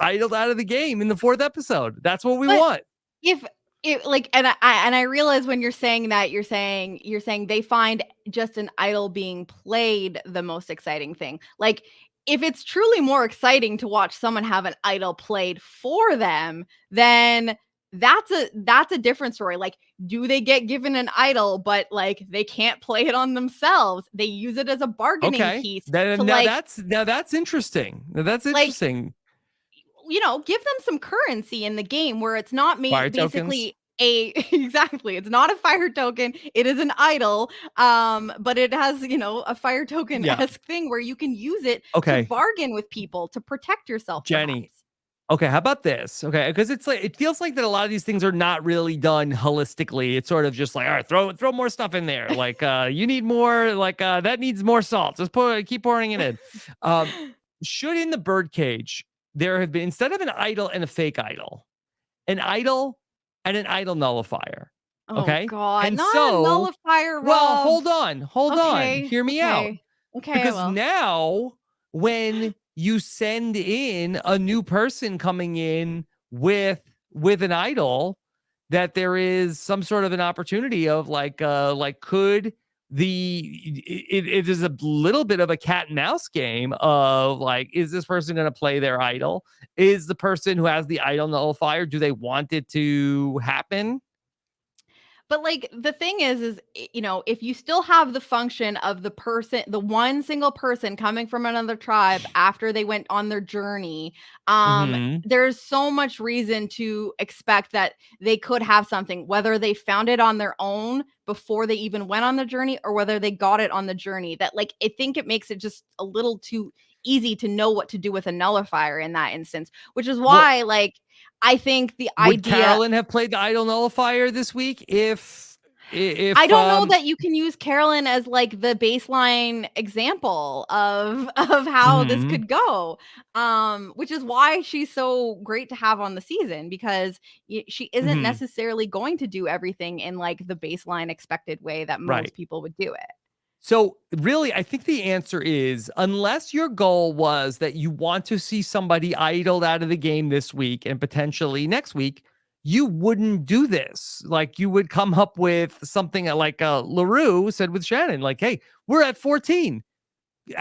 idled out of the game in the 4th episode? That's what we want. If it like, and I realize when you're saying that, you're saying they find just an idol being played the most exciting thing. Like, if it's truly more exciting to watch someone have an idol played for them, then that's a different story. Like, do they get given an idol, but like they can't play it on themselves? They use it as a bargaining piece. Now that's interesting. That's interesting. Like, give them some currency in the game where it's not Fire basically tokens. Exactly. It's not a fire token. It is an idol. But it has, a fire token-esque thing where you can use it to bargain with people to protect yourself. Jenny. Perhaps. Okay, how about this? Okay, because it's like, it feels like that a lot of these things are not really done holistically. It's sort of just like, all right, throw more stuff in there. Like, you need more. Like, that needs more salt. Just keep pouring it in. Should in the birdcage there have been, instead of an idol and a fake idol, an idol and an idol nullifier. Okay. Oh God, and not so, a nullifier. Well, hold on. Okay, Hear me out. Okay. Because now, when you send in a new person coming in with an idol, that there is some sort of an opportunity of like could it is a little bit of a cat and mouse game of like, is this person going to play their idol? Is the person who has the idol nullifier, do they want it to happen? But like the thing is, if you still have the function of the one single person coming from another tribe after they went on their journey, there's so much reason to expect that they could have something, whether they found it on their own before they even went on the journey or whether they got it on the journey. That like, I think it makes it just a little too easy to know what to do with a nullifier in that instance, which is why I think the Would idea. Carolyn have played the idol nullifier this week if I don't know that you can use Carolyn as like the baseline example of how this could go, which is why she's so great to have on the season, because she isn't necessarily going to do everything in like the baseline expected way that most people would do it. So really, I think the answer is, unless your goal was that you want to see somebody idled out of the game this week and potentially next week, you wouldn't do this. Like, you would come up with something like LaRue said with Shannon, like, hey, we're at 14.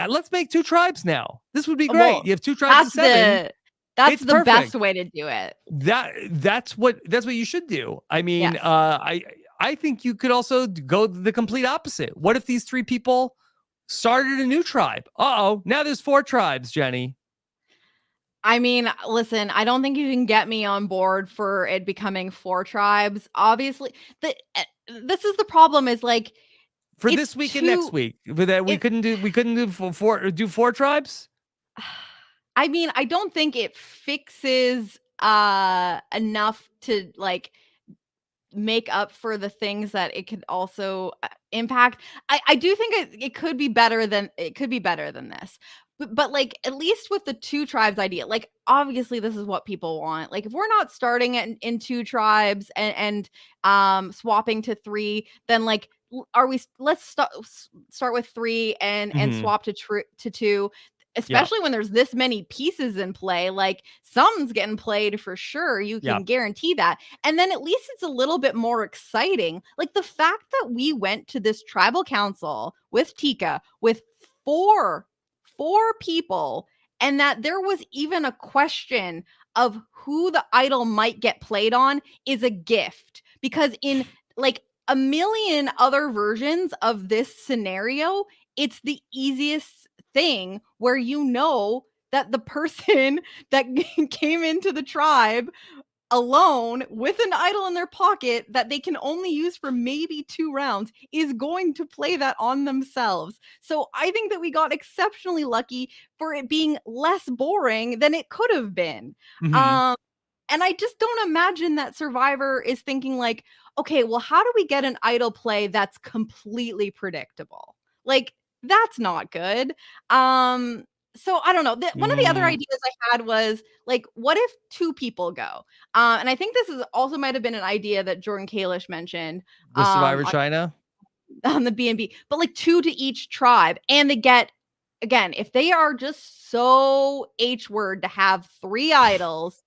Let's make 2 tribes now. This would be great. Well, you have 2 tribes of 7. That's the perfect. best way to do it. That's what you should do. I mean, yes. I think you could also go the complete opposite. What if these 3 people started a new tribe? Uh-oh, now there's 4 tribes, Jenny. I mean, listen, I don't think you can get me on board for it becoming 4 tribes. Obviously, this is the problem, is like, for this week and next week, but we couldn't do 4 tribes. I mean, I don't think it fixes enough to like make up for the things that it could also impact. I do think it could be better than this. But like, at least with the 2 tribes idea, like obviously this is what people want. Like, if we're not starting in 2 tribes and swapping to 3, then like, let's start with 3 and swap to 2. Especially when there's this many pieces in play, like something's getting played for sure. You can guarantee that. And then at least it's a little bit more exciting. Like the fact that we went to this tribal council with Tika with four people, and that there was even a question of who the idol might get played on is a gift. Because in like a million other versions of this scenario, it's the easiest thing where you know that the person that came into the tribe alone with an idol in their pocket that they can only use for maybe 2 rounds is going to play that on themselves. So I think that we got exceptionally lucky for it being less boring than it could have been. And I just don't imagine that Survivor is thinking like, okay, well, how do we get an idol play that's completely predictable? Like, that's not good. So I don't know. One of the other ideas I had was like, what if 2 people go? And I think this is also might have been an idea that Jordan Kalish mentioned. The Survivor China? On the B&B, but like 2 to each tribe. And they get, again, if they are just so H-word to have 3 idols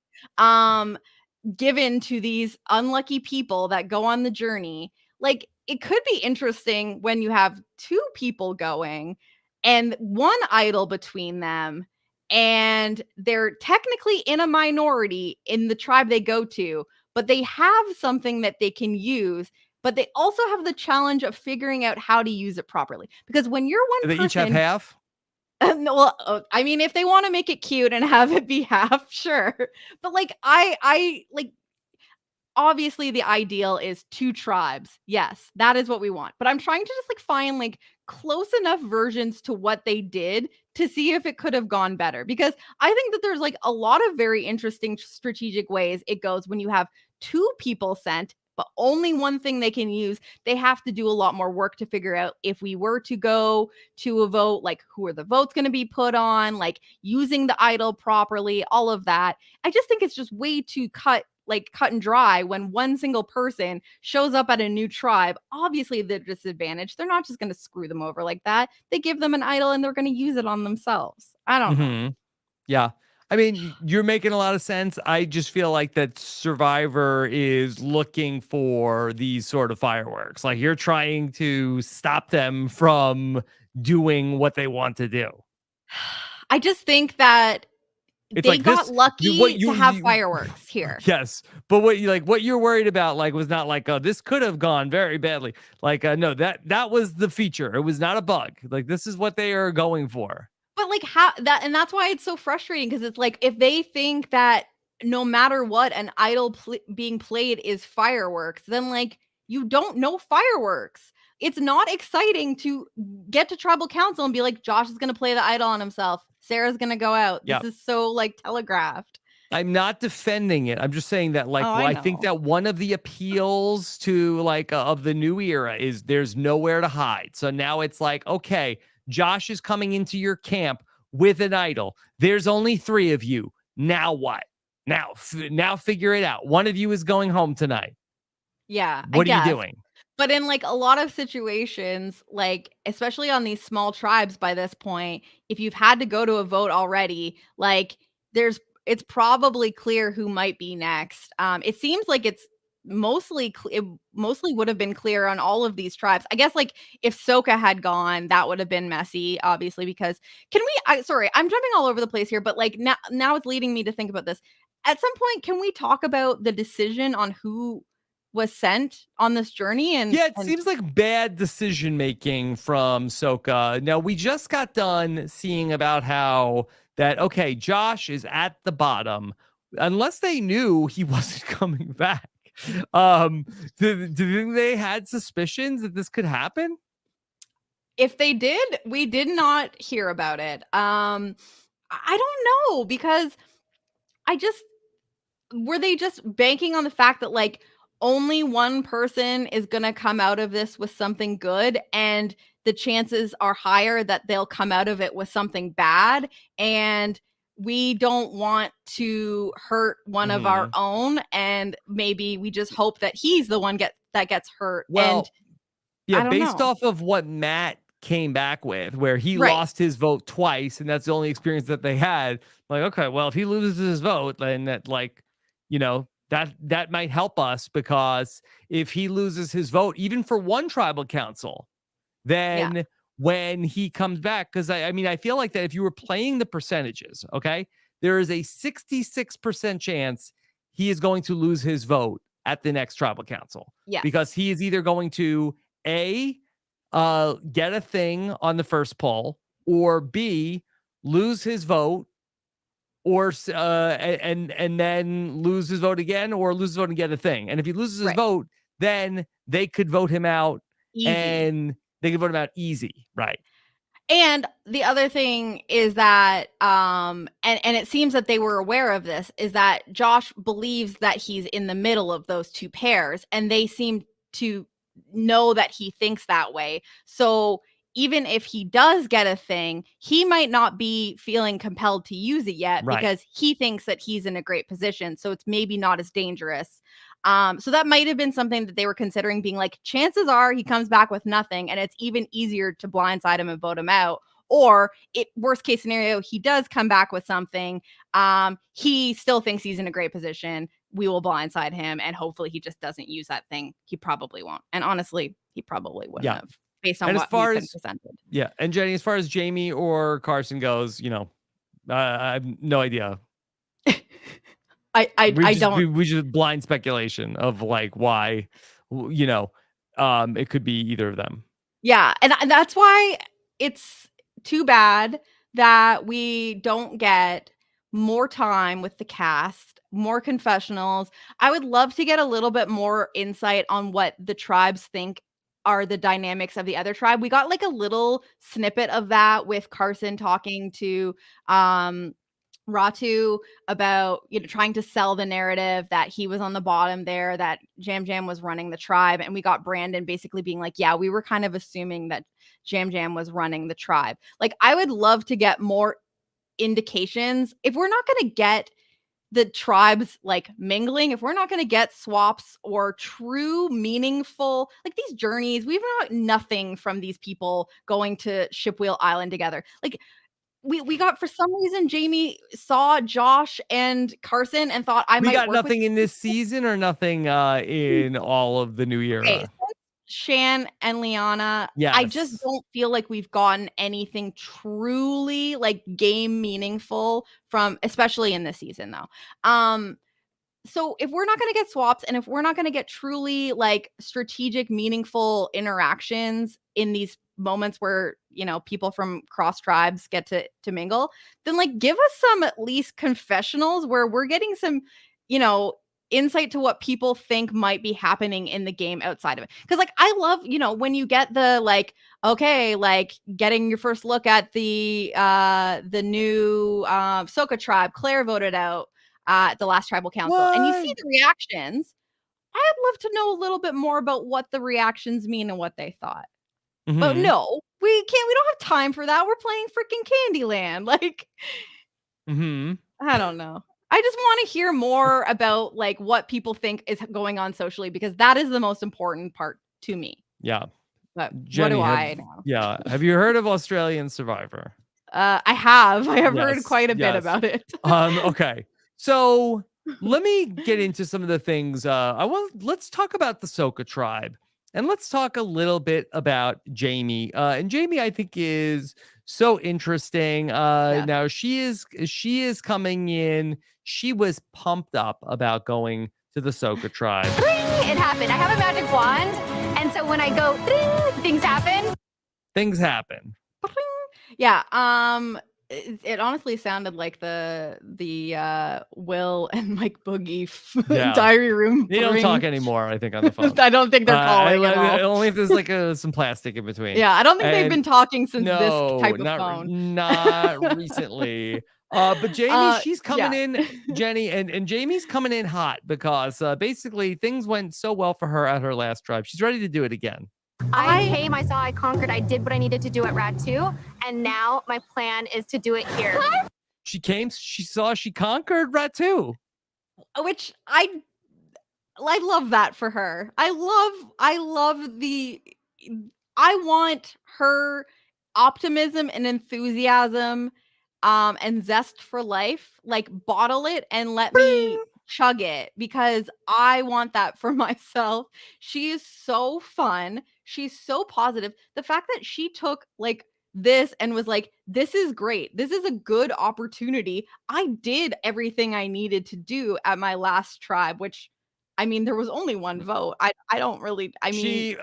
given to these unlucky people that go on the journey, like it could be interesting when you have 2 people going and 1 idol between them, and they're technically in a minority in the tribe they go to, but they have something that they can use, but they also have the challenge of figuring out how to use it properly. Because when you're one person, they each have half. No, well, I mean, if they want to make it cute and have it be half, sure. But like, I like, obviously the ideal is 2 tribes. Yes, that is what we want. But I'm trying to just like find like close enough versions to what they did to see if it could have gone better. Because I think that there's like a lot of very interesting strategic ways it goes when you have 2 people sent, but only 1 thing they can use. They have to do a lot more work to figure out, if we were to go to a vote, like who are the votes going to be put on, like using the idol properly, all of that. I just think it's just way too cut and dry when 1 single person shows up at a new tribe. Obviously they're disadvantaged. They're not just going to screw them over like that. They give them an idol and they're going to use it on themselves. I don't know. Yeah. I mean, you're making a lot of sense. I just feel like that Survivor is looking for these sort of fireworks. Like you're trying to stop them from doing what they want to do. I just think that It's they like got this. What lucky to have fireworks here. yes, but what you're worried about like was not like this could have gone very badly. Like no, that was the feature. It was not a bug. Like this is what they are going for. But like how that, and that's why it's so frustrating, because it's like if they think that no matter what an idol being played is fireworks, then like you don't know fireworks. It's not exciting to get to tribal council and be like, Josh is going to play the idol on himself. Sarah's going to go out. Yep. This is so like telegraphed. I'm not defending it. I'm just saying that like I I think know. that one of the appeals to like of the new era is there's nowhere to hide. So now it's like, okay, Josh is coming into your camp with an idol. There's only 3 of you. Now what? Now figure it out. One of you is going home tonight. Yeah. What are you doing? But in like a lot of situations, like especially on these small tribes by this point, if you've had to go to a vote already, like it's probably clear who might be next. It seems like it's it mostly would have been clear on all of these tribes. I guess like if Soka had gone, that would have been messy, obviously, because sorry, I'm jumping all over the place here, but like now it's leading me to think about this. At some point, can we talk about the decision on who was sent on this journey? And yeah, it seems like bad decision making from Soka. Now we just got done seeing about how that okay, Josh is at the bottom, unless they knew he wasn't coming back. Do you think they had suspicions that this could happen? If they did, we did not hear about it. I don't know, because were they just banking on the fact that like only one person is going to come out of this with something good, and the chances are higher that they'll come out of it with something bad, and we don't want to hurt one of our own, and maybe we just hope that he's the one that gets hurt. Well, and yeah, based off of what Matt came back with, where he lost his vote twice, and that's the only experience that they had. Like, okay, well, if he loses his vote, then that like, that might help us, because if he loses his vote, even for one tribal council, then when he comes back, because I mean, I feel like that if you were playing the percentages, okay, there is a 66% chance he is going to lose his vote at the next tribal council. Yes. Because he is either going to get a thing on the first poll, or B, lose his vote, or and then lose his vote again, or lose his vote and get a thing. And if he loses his vote, then they could vote him out easy. And they could vote him out easy, right? And the other thing is that and it seems that they were aware of this, is that Josh believes that he's in the middle of those two pairs, and they seem to know that he thinks that way. So even if he does get a thing, he might not be feeling compelled to use it yet, because he thinks that he's in a great position. So it's maybe not as dangerous. So that might have been something that they were considering, being like, chances are he comes back with nothing, and it's even easier to blindside him and vote him out. Or worst case scenario, he does come back with something. He still thinks he's in a great position. We will blindside him, and hopefully he just doesn't use that thing. He probably won't. And honestly, he probably wouldn't have, based on what he's been presented. Yeah. And Jenny, as far as Jamie or Carson goes, I have no idea. I don't. We just blind speculation of like why, it could be either of them. Yeah. And that's why it's too bad that we don't get more time with the cast, more confessionals. I would love to get a little bit more insight on what the tribes think are the dynamics of the other tribe. We got like a little snippet of that with Carson talking to Ratu about, trying to sell the narrative that he was on the bottom there, that Jam Jam was running the tribe. And we got Brandon basically being like, yeah, we were kind of assuming that Jam Jam was running the tribe. Like, I would love to get more indications. If we're not going to get the tribes like mingling, if we're not going to get swaps or true meaningful, like these journeys, we've got nothing from these people going to Shipwheel Island together. Like, we got, for some reason, Jamie saw Josh and Carson and thought I We might got work with nothing in this season or nothing in all of the new Okay, era. since Shan and Liana, I just Yes. don't feel like we've gotten anything truly like game meaningful from, especially in this season though. So if we're not going to get swaps and if we're not going to get truly like strategic, meaningful interactions in these moments where, you know, people from cross tribes get to mingle, then like give us some at least confessionals where we're getting some, you know, insight to what people think might be happening in the game outside of it. Cause like I love, you know, when you get the like, okay, like getting your first look at the new Soka tribe, Claire voted out at the last tribal council, and you see What? the reactions. I'd love to know a little bit more about what the reactions mean and what they thought. But Mhm. no, we don't have time for that. We're playing freaking Candyland. Like, Mhm. I don't know. I just want to hear more about like what people think is going on socially, because that is the most important part to me. Yeah. But what Jenny, do I know? yeah. Have you heard of Australian Survivor? I have heard Yes. quite a bit Yes. about it. Okay. So let me get into some of the things. Let's talk about the Soka tribe, and let's talk a little bit about Jamie. And Jamie, I think, is so interesting. Yes. Now she is coming in. She was pumped up about going to the Soka tribe. It happened. I have a magic wand, and so when I go, things happen. Things happen. Yeah, it honestly sounded like the Will and Mike Boogie Yeah. diary room. They don't talk anymore, I think, on the phone. I don't think they're calling at all. Only if there's like some plastic in between. Yeah, I don't think they've been talking since No, this type of not phone. not recently. But Jamie, she's coming yeah. in, Jenny, and Jamie's coming in hot because basically things went so well for her at her last tribe. She's ready to do it again. I came, I saw, I conquered, I did what I needed to do at RHAP 2, and now my plan is to do it here. She came, she saw, she conquered Ratu. Which I love that for her. I want her optimism and enthusiasm and zest for life. Like, bottle it and let me chug it, because I want that for myself. She is so fun. She's so positive. The fact that she took like this and was like, this is great. This is a good opportunity. I did everything I needed to do at my last tribe, which, I mean, there was only one vote. I don't really, I mean, She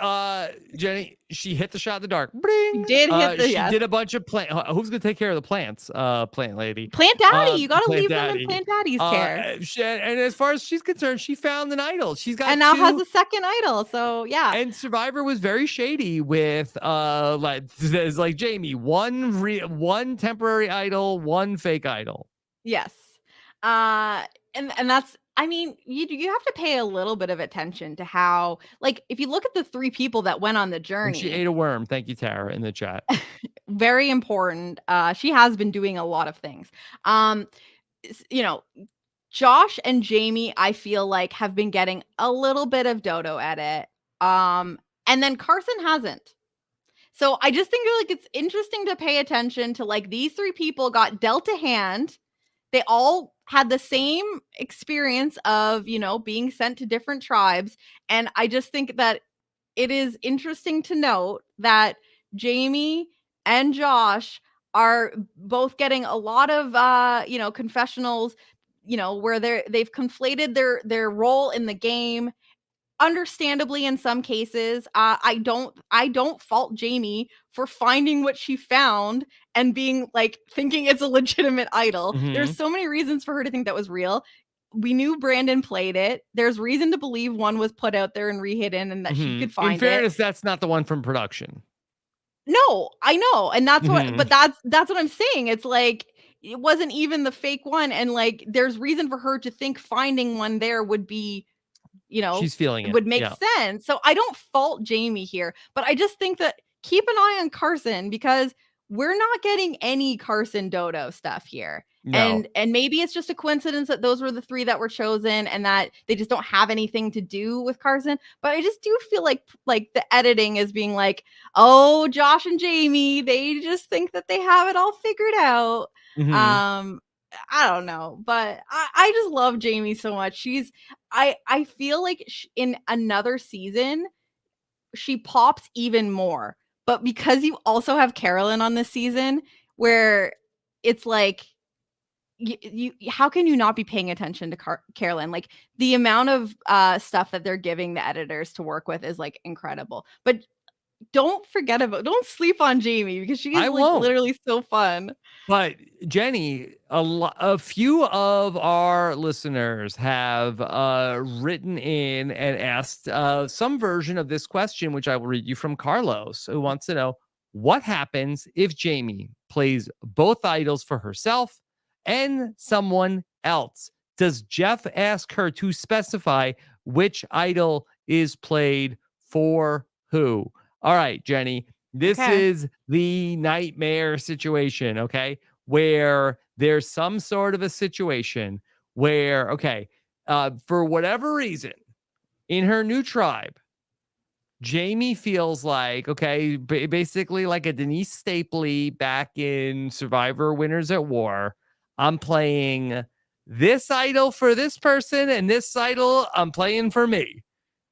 Jenny, she hit the shot in the dark. she did hit the, she yes. did a bunch of plant. Who's gonna take care of the plants? Plant lady. Plant Daddy. You gotta Plant leave Daddy. them in Plant Daddy's care. And as far as she's concerned, she found an idol. She's got And now has two- a second idol. So yeah. And Survivor was very shady with like there's like Jamie, one temporary idol, one fake idol. Yes. And that's, I mean, you have to pay a little bit of attention to how, like, if you look at the three people that went on the And journey, she ate a worm. Thank you, Tara, in the chat. very important. She has been doing a lot of things. You know, Josh and Jamie, I feel like, have been getting a little bit of dodo edit. And then Carson hasn't. So I just think like it's interesting to pay attention to, like, these three people got dealt a hand. They all had the same experience of, you know, being sent to different tribes. And I just think that it is interesting to note that Jamie and Josh are both getting a lot of, you know, confessionals, you know, where they've conflated their role in the game. Understandably, in some cases, I don't fault Jamie for finding what she found and being like thinking it's a legitimate idol. There's so many reasons for her to think that was real. We knew Brandon played it. There's reason to believe one was put out there and rehidden, and that she could find it. In fairness, that's not the one from production. No, I know, and that's what. But that's what I'm saying. It's like it wasn't even the fake one, and like there's reason for her to think finding one there would be, you know, she's feeling it. Would make sense. So I don't fault Jamie here, but I just think that keep an eye on Carson, because we're not getting any Carson Dodo stuff here. No. And maybe it's just a coincidence that those were the 3 that were chosen and that they just don't have anything to do with Carson. But I just do feel like the editing is being like, oh, Josh and Jamie, they just think that they have it all figured out. Mhm. I don't know, but I just love Jamie so much. I feel like in another season she pops even more. But because you also have Carolyn on this season, where it's like you how can you not be paying attention to Carolyn? Like the amount of stuff that they're giving the editors to work with is like incredible. But don't sleep on Jamie because she I is like won't. literally so fun. But Jenny, a few of our listeners have written in and asked some version of this question, which I will read you from Carlos, who wants to know what happens if Jamie plays both idols for herself and someone else. Does Jeff ask her to specify which idol is played for who? All right, Jenny. This Okay. is the nightmare situation, okay? Where there's some sort of a situation where, okay, for whatever reason, in her new tribe, Jamie feels like, okay, basically like a Denise Stapley back in Survivor Winners at War. I'm playing this idol for this person, and this idol I'm playing for me.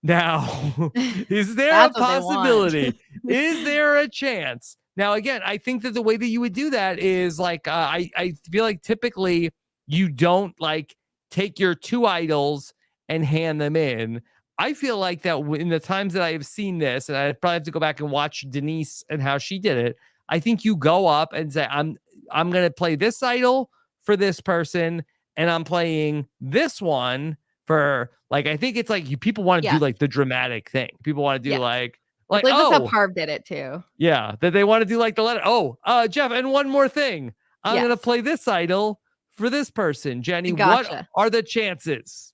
Now, is there a That's what they want. possibility? Is there a chance? Now, again, I think that the way that you would do that is like, I feel like typically you don't like take your 2 idols and hand them in. I feel like that in the times that I have seen this, and I probably have to go back and watch Denise and how she did it. I think you go up and say, I'm going to play this idol for this person, and I'm playing this one for, like, I think it's like people want to do like the dramatic thing. People want to do like I believe that's how oh Parv did it too. yeah, that they want to do like the letter. Oh, Jeff, and one more thing. I'm going to play this idol for this person. Jenny, what Gotcha. are the chances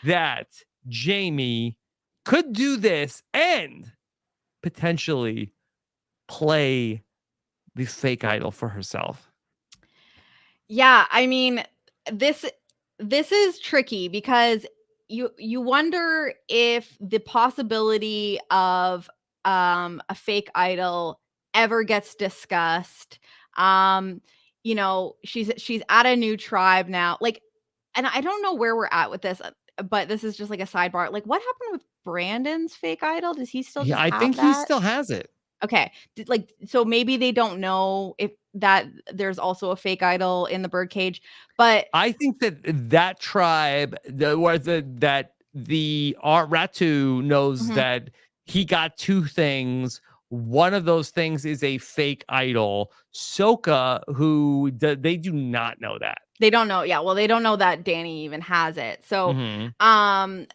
that Jamie could do this and potentially play the fake idol for herself? Yeah, I mean, this is tricky because you wonder if the possibility of a fake idol ever gets discussed. You know, she's at a new tribe now. Like, and I don't know where we're at with this, but this is just like a sidebar. Like, what happened with Brandon's fake idol? Does he still Yeah, just I have think he that? still has it. Okay. Like, so maybe they don't know if that there's also a fake idol in the birdcage, but I think that tribe, that the Ratu knows Mhm. that he got 2 things. One of those things is a fake idol. Soka, who they do not know that. They don't know. Yeah, well, they don't know that Danny even has it. So, Mhm.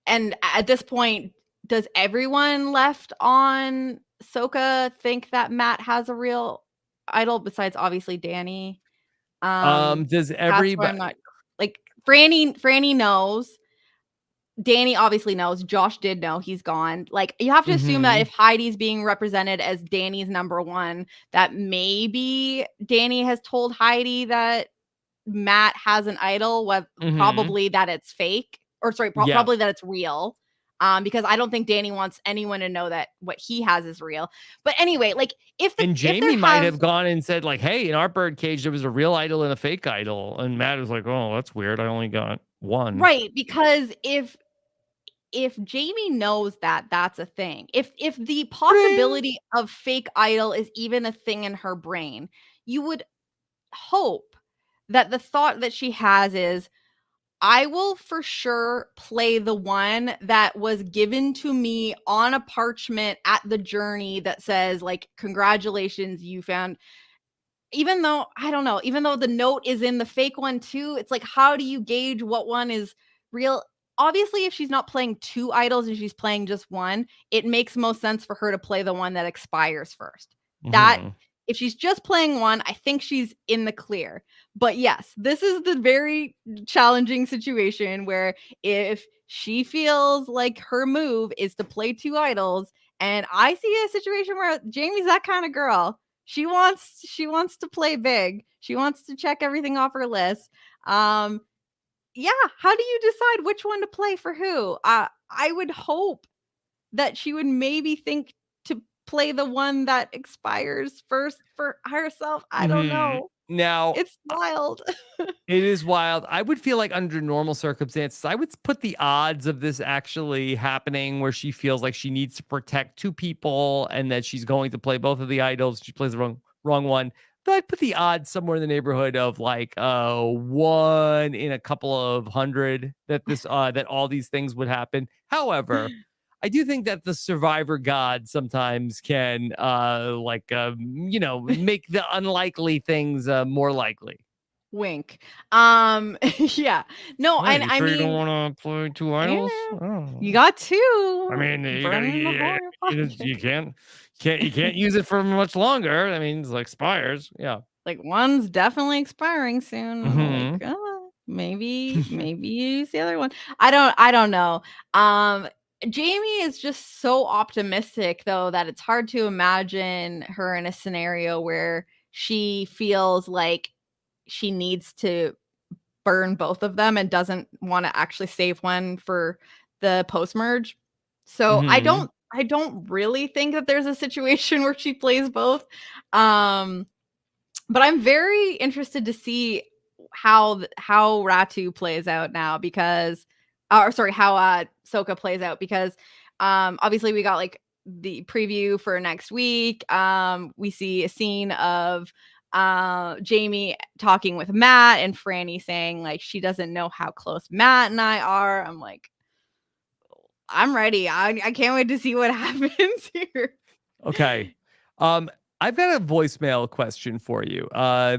and at this point, does everyone left on Soka think that Matt has a real idol besides obviously Danny? Does That's where I'm everybody? not like Franny knows. Danny obviously knows. Josh did know. He's gone. Like, you have to assume that if Mhm. Heidi's being represented as Danny's number 1, that maybe Danny has told Heidi that Matt has an idol, Mhm. probably that it's fake, or sorry, Yeah. probably that it's real. Because I don't think Danny wants anyone to know that what he has is real. But anyway, like if And there Jamie might have have gone and said like, "Hey, in our bird cage there was a real idol and a fake idol." And Matt is like, "Oh, that's weird. I only got 1." right, because if Jamie knows that that's a thing, if the Bring. possibility of fake idol is even a thing in her brain, you would hope that the thought that she has is, I will for sure play the one that was given to me on a parchment at the journey that says, like, congratulations, you found. Even though, I don't know, even though the note is in the fake one too, it's like, how do you gauge what one is real? Obviously, if she's not playing 2 idols and she's playing just one, it makes most sense for her to play the one that expires first. That Mhm. if she's just playing one, I think she's in the clear. But yes, this is the very challenging situation where if she feels like her move is to play 2 idols, and I see a situation where Jamie's that kind of girl, She wants to play big. She wants to check everything off her list. Yeah, how do you decide which one to play for who? I would hope that she would maybe think to play the one that expires first for herself. I don't know. Now, It's wild. it is wild. I would feel like under normal circumstances, I would put the odds of this actually happening where she feels like she needs to protect two people and that she's going to play both of the idols. She plays the wrong one. But I'd put the odds somewhere in the neighborhood of like 1 in a couple of hundred that that all these things would happen. However, I do think that the survivor god sometimes can make the unlikely things more likely. Wink. Yeah. No, What, and you I sure you don't mean, want to play two yeah, idols? you got two. I mean, Burning a hole in your pocket. you can't use it for much longer. I mean, it expires. Yeah. Like one's definitely expiring soon. I'm like, Mhm. maybe you use the other one. I don't know. Jamie is just so optimistic though that it's hard to imagine her in a scenario where she feels like she needs to burn both of them and doesn't want to actually save one for the post merge. So Mhm. I don't really think that there's a situation where she plays both. But I'm very interested to see how Ratu plays out now because or sorry, how Soka plays out because obviously we got like the preview for next week. We see a scene of Jamie talking with Matt and Franny saying like she doesn't know how close Matt and I are. I'm like, I'm ready. I can't wait to see what happens here. Okay. I've got a voicemail question for you.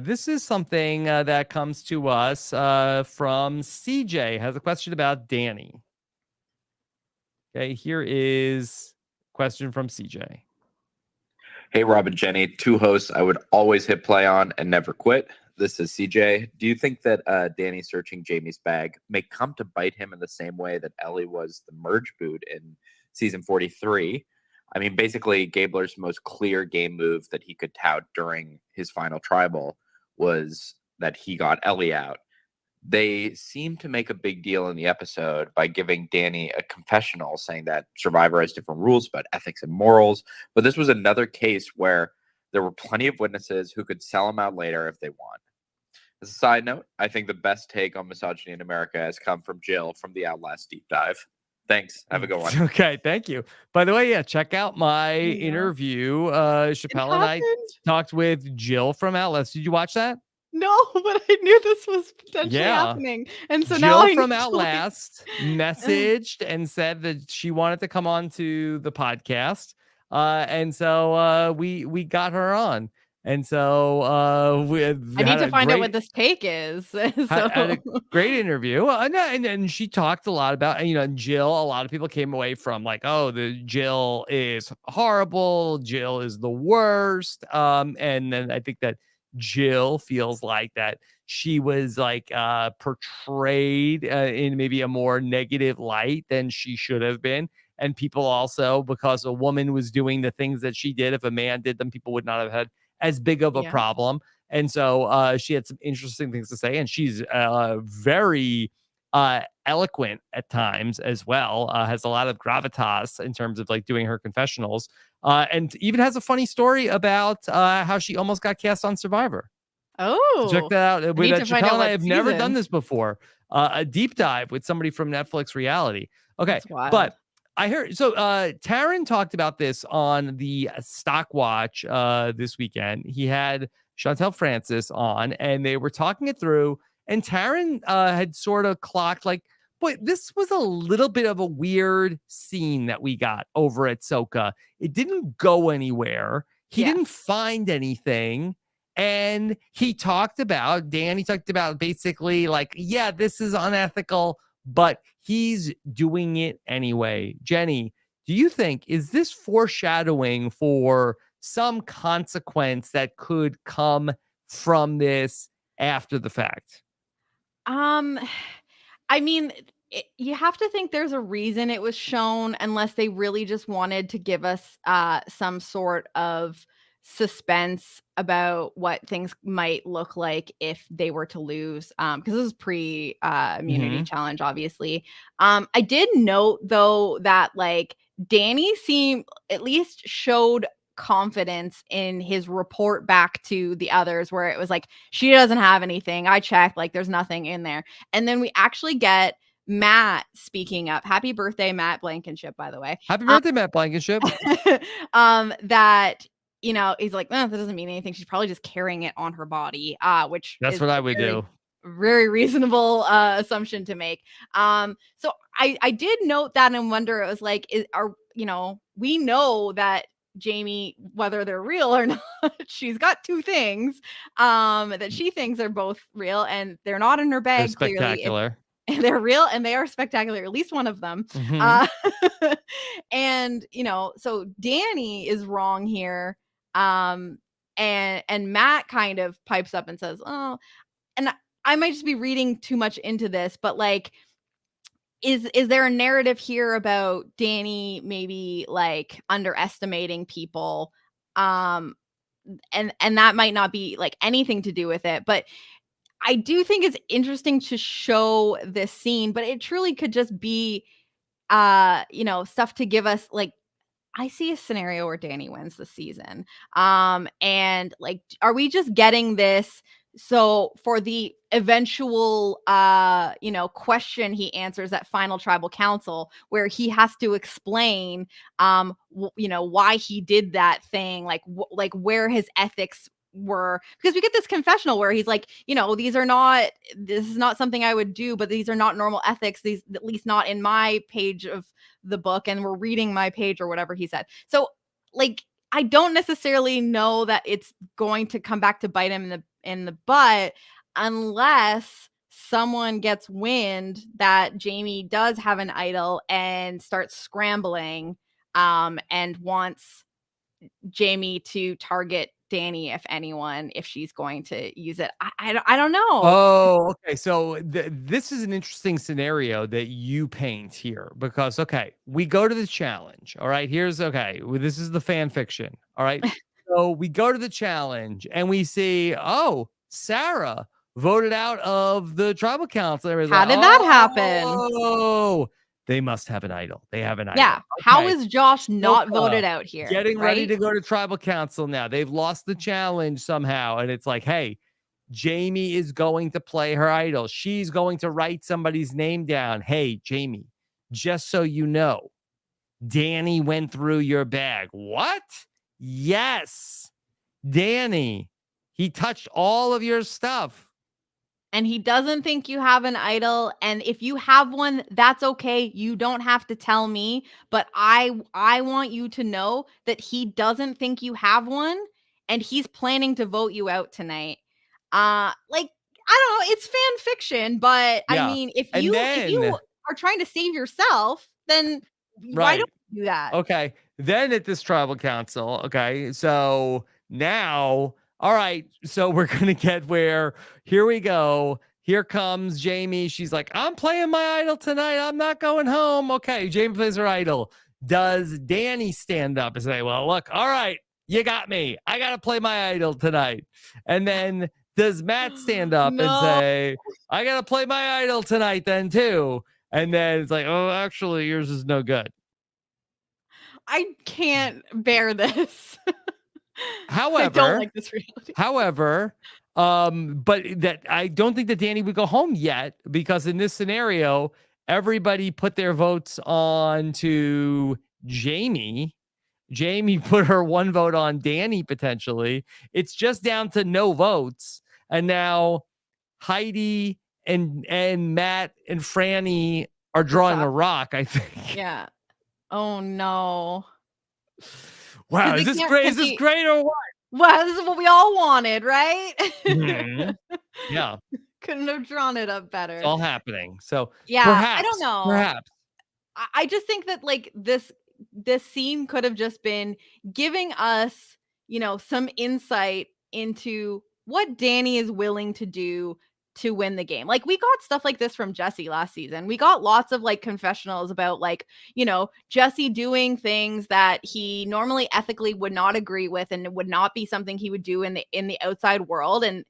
This is something that comes to us from CJ. Has a question about Danny. Okay, here is a question from CJ. Hey, Rob and Jenny, two hosts I would always hit play on and never quit. This is CJ. Do you think that Danny searching Jamie's bag may come to bite him in the same way that Ellie was the merge boot in season 43? I mean, basically, Gabler's most clear game move that he could tout during his final tribal was that he got Ellie out. They seem to make a big deal in the episode by giving Danny a confessional saying that Survivor has different rules about ethics and morals. But this was another case where there were plenty of witnesses who could sell him out later if they want. As a side note, I think the best take on misogyny in America has come from Jill from the Outlast Deep Dive. Thanks. Have a good one. Okay, thank you. By the way, yeah, check out my Yeah. interview. It Chappelle and I happened. talked with Jill from Outlast. Did you watch that? No, but I knew this was potentially Yeah. happening. And so now Jill I from need to, like, Outlast messaged and said that she wanted to come on to the podcast. And so we got her on. And so we I need to find out what this take is. had a great interview. And she talked a lot about, Jill, a lot of people came away from like, oh, the Jill is horrible. Jill is the worst. And then I think that Jill feels like that she was like portrayed in maybe a more negative light than she should have been. And people also, because a woman was doing the things that she did, if a man did them, people would not have had as big of a Yeah. problem. And so she had some interesting things to say, and she's very eloquent at times as well. Has a lot of gravitas in terms of like doing her confessionals, and even has a funny story about how she almost got cast on Survivor. Oh, So check that out. With need to find Chappelle out and I what have never done season. this before. A deep dive with somebody from Netflix reality. Okay, That's wild. but I heard so Taryn talked about this on the Stock Watch this weekend. He had Chantel Francis on and they were talking it through. And Taryn had sort of clocked like, boy, this was a little bit of a weird scene that we got over at Soka. It didn't go anywhere. He didn't find anything. And Danny talked about basically like, yeah, this is unethical, but he's doing it anyway. Jenny, do you think, is this foreshadowing for some consequence that could come from this after the fact? I mean, you have to think there's a reason it was shown, unless they really just wanted to give us some sort of suspense about what things might look like if they were to lose, because this is pre immunity challenge, obviously. I did note though that like Danny seemed, at least showed confidence in his report back to the others, where it was like, she doesn't have anything, I checked, like there's nothing in there. And then we actually get Matt speaking up. Happy birthday, Matt Blankenship, by the way. Happy birthday, Matt Blankenship. That, you know, he's like, that doesn't mean anything, she's probably just carrying it on her body, which That's is what I would do. very reasonable assumption to make. So I did note that and wonder, it was like, you know, we know that Jamie, whether they're real or not, she's got two things that she thinks are both real, and they're not in her They're bag, clearly. spectacular. They're real and they are spectacular, at least one of them. And you know, so Danny is wrong here. And Matt kind of pipes up and says, oh, and I might just be reading too much into this, but like, is there a narrative here about Danny maybe like underestimating people? And that might not be like anything to do with it, but I do think it's interesting to show this scene, but it truly could just be you know, stuff to give us like, I see a scenario where Danny wins the season. And like, are we just getting this so for the eventual you know, question he answers at final tribal council, where he has to explain you know, why he did that thing, like like where his ethics were, because we get this confessional where he's like, you know, this is not something I would do, but these are not normal ethics, these, at least not in my page of the book, and we're reading my page, or whatever he said. So like, I don't necessarily know that it's going to come back to bite him in the butt, unless someone gets wind that Jamie does have an idol and starts scrambling and wants Jamie to target Danny, if anyone, if she's going to use it. I don't know. Oh, okay. So this is an interesting scenario that you paint here, because okay, we go to the challenge. All right, this is the fan fiction. All right. So we go to the challenge and we see, oh, Sarah voted out of the tribal council. How did that happen? Oh, they must have an idol. They have an idol. Yeah. Okay. How is Josh not voted out here? Getting ready to go to tribal council now. They've lost the challenge somehow. And it's like, hey, Jamie is going to play her idol. She's going to write somebody's name down. Hey, Jamie, just so you know, Danny went through your bag. What? Yes. Danny, he touched all of your stuff. And he doesn't think you have an idol. And if you have one, that's okay. You don't have to tell me. But I want you to know that he doesn't think you have one, and he's planning to vote you out tonight. Like, I don't know, it's fan fiction, but Yeah. I mean, if you are trying to save yourself, then why don't you do that? Okay. Then at this tribal council, okay, so now, all right, so we're gonna get where, here we go. Here comes Jamie. She's like, I'm playing my idol tonight. I'm not going home. Okay, Jamie plays her idol. Does Danny stand up and say, well, look, all right, you got me. I got to play my idol tonight. And then does Matt stand up and say, I got to play my idol tonight then too? And then it's like, oh, actually, yours is no good. I can't bear this. However, I don't like this reality. However, but that I don't think that Danny would go home yet, because in this scenario, everybody put their votes on to Jamie. Jamie put her one vote on Danny potentially. It's just down to no votes. And now Heidi and Matt and Franny are drawing a rock, I think. Yeah. Oh no. Wow, is this great? Is this great or what? Well, this is what we all wanted, right? Mm-hmm. Yeah. Couldn't have drawn it up better. It's all happening. So yeah, perhaps, I don't know. Perhaps. I just think that like this scene could have just been giving us, you know, some insight into what Danny is willing to do to win the game. Like we got stuff like this from Jesse last season. We got lots of like confessionals about like, you know, Jesse doing things that he normally ethically would not agree with and would not be something he would do in the outside world, and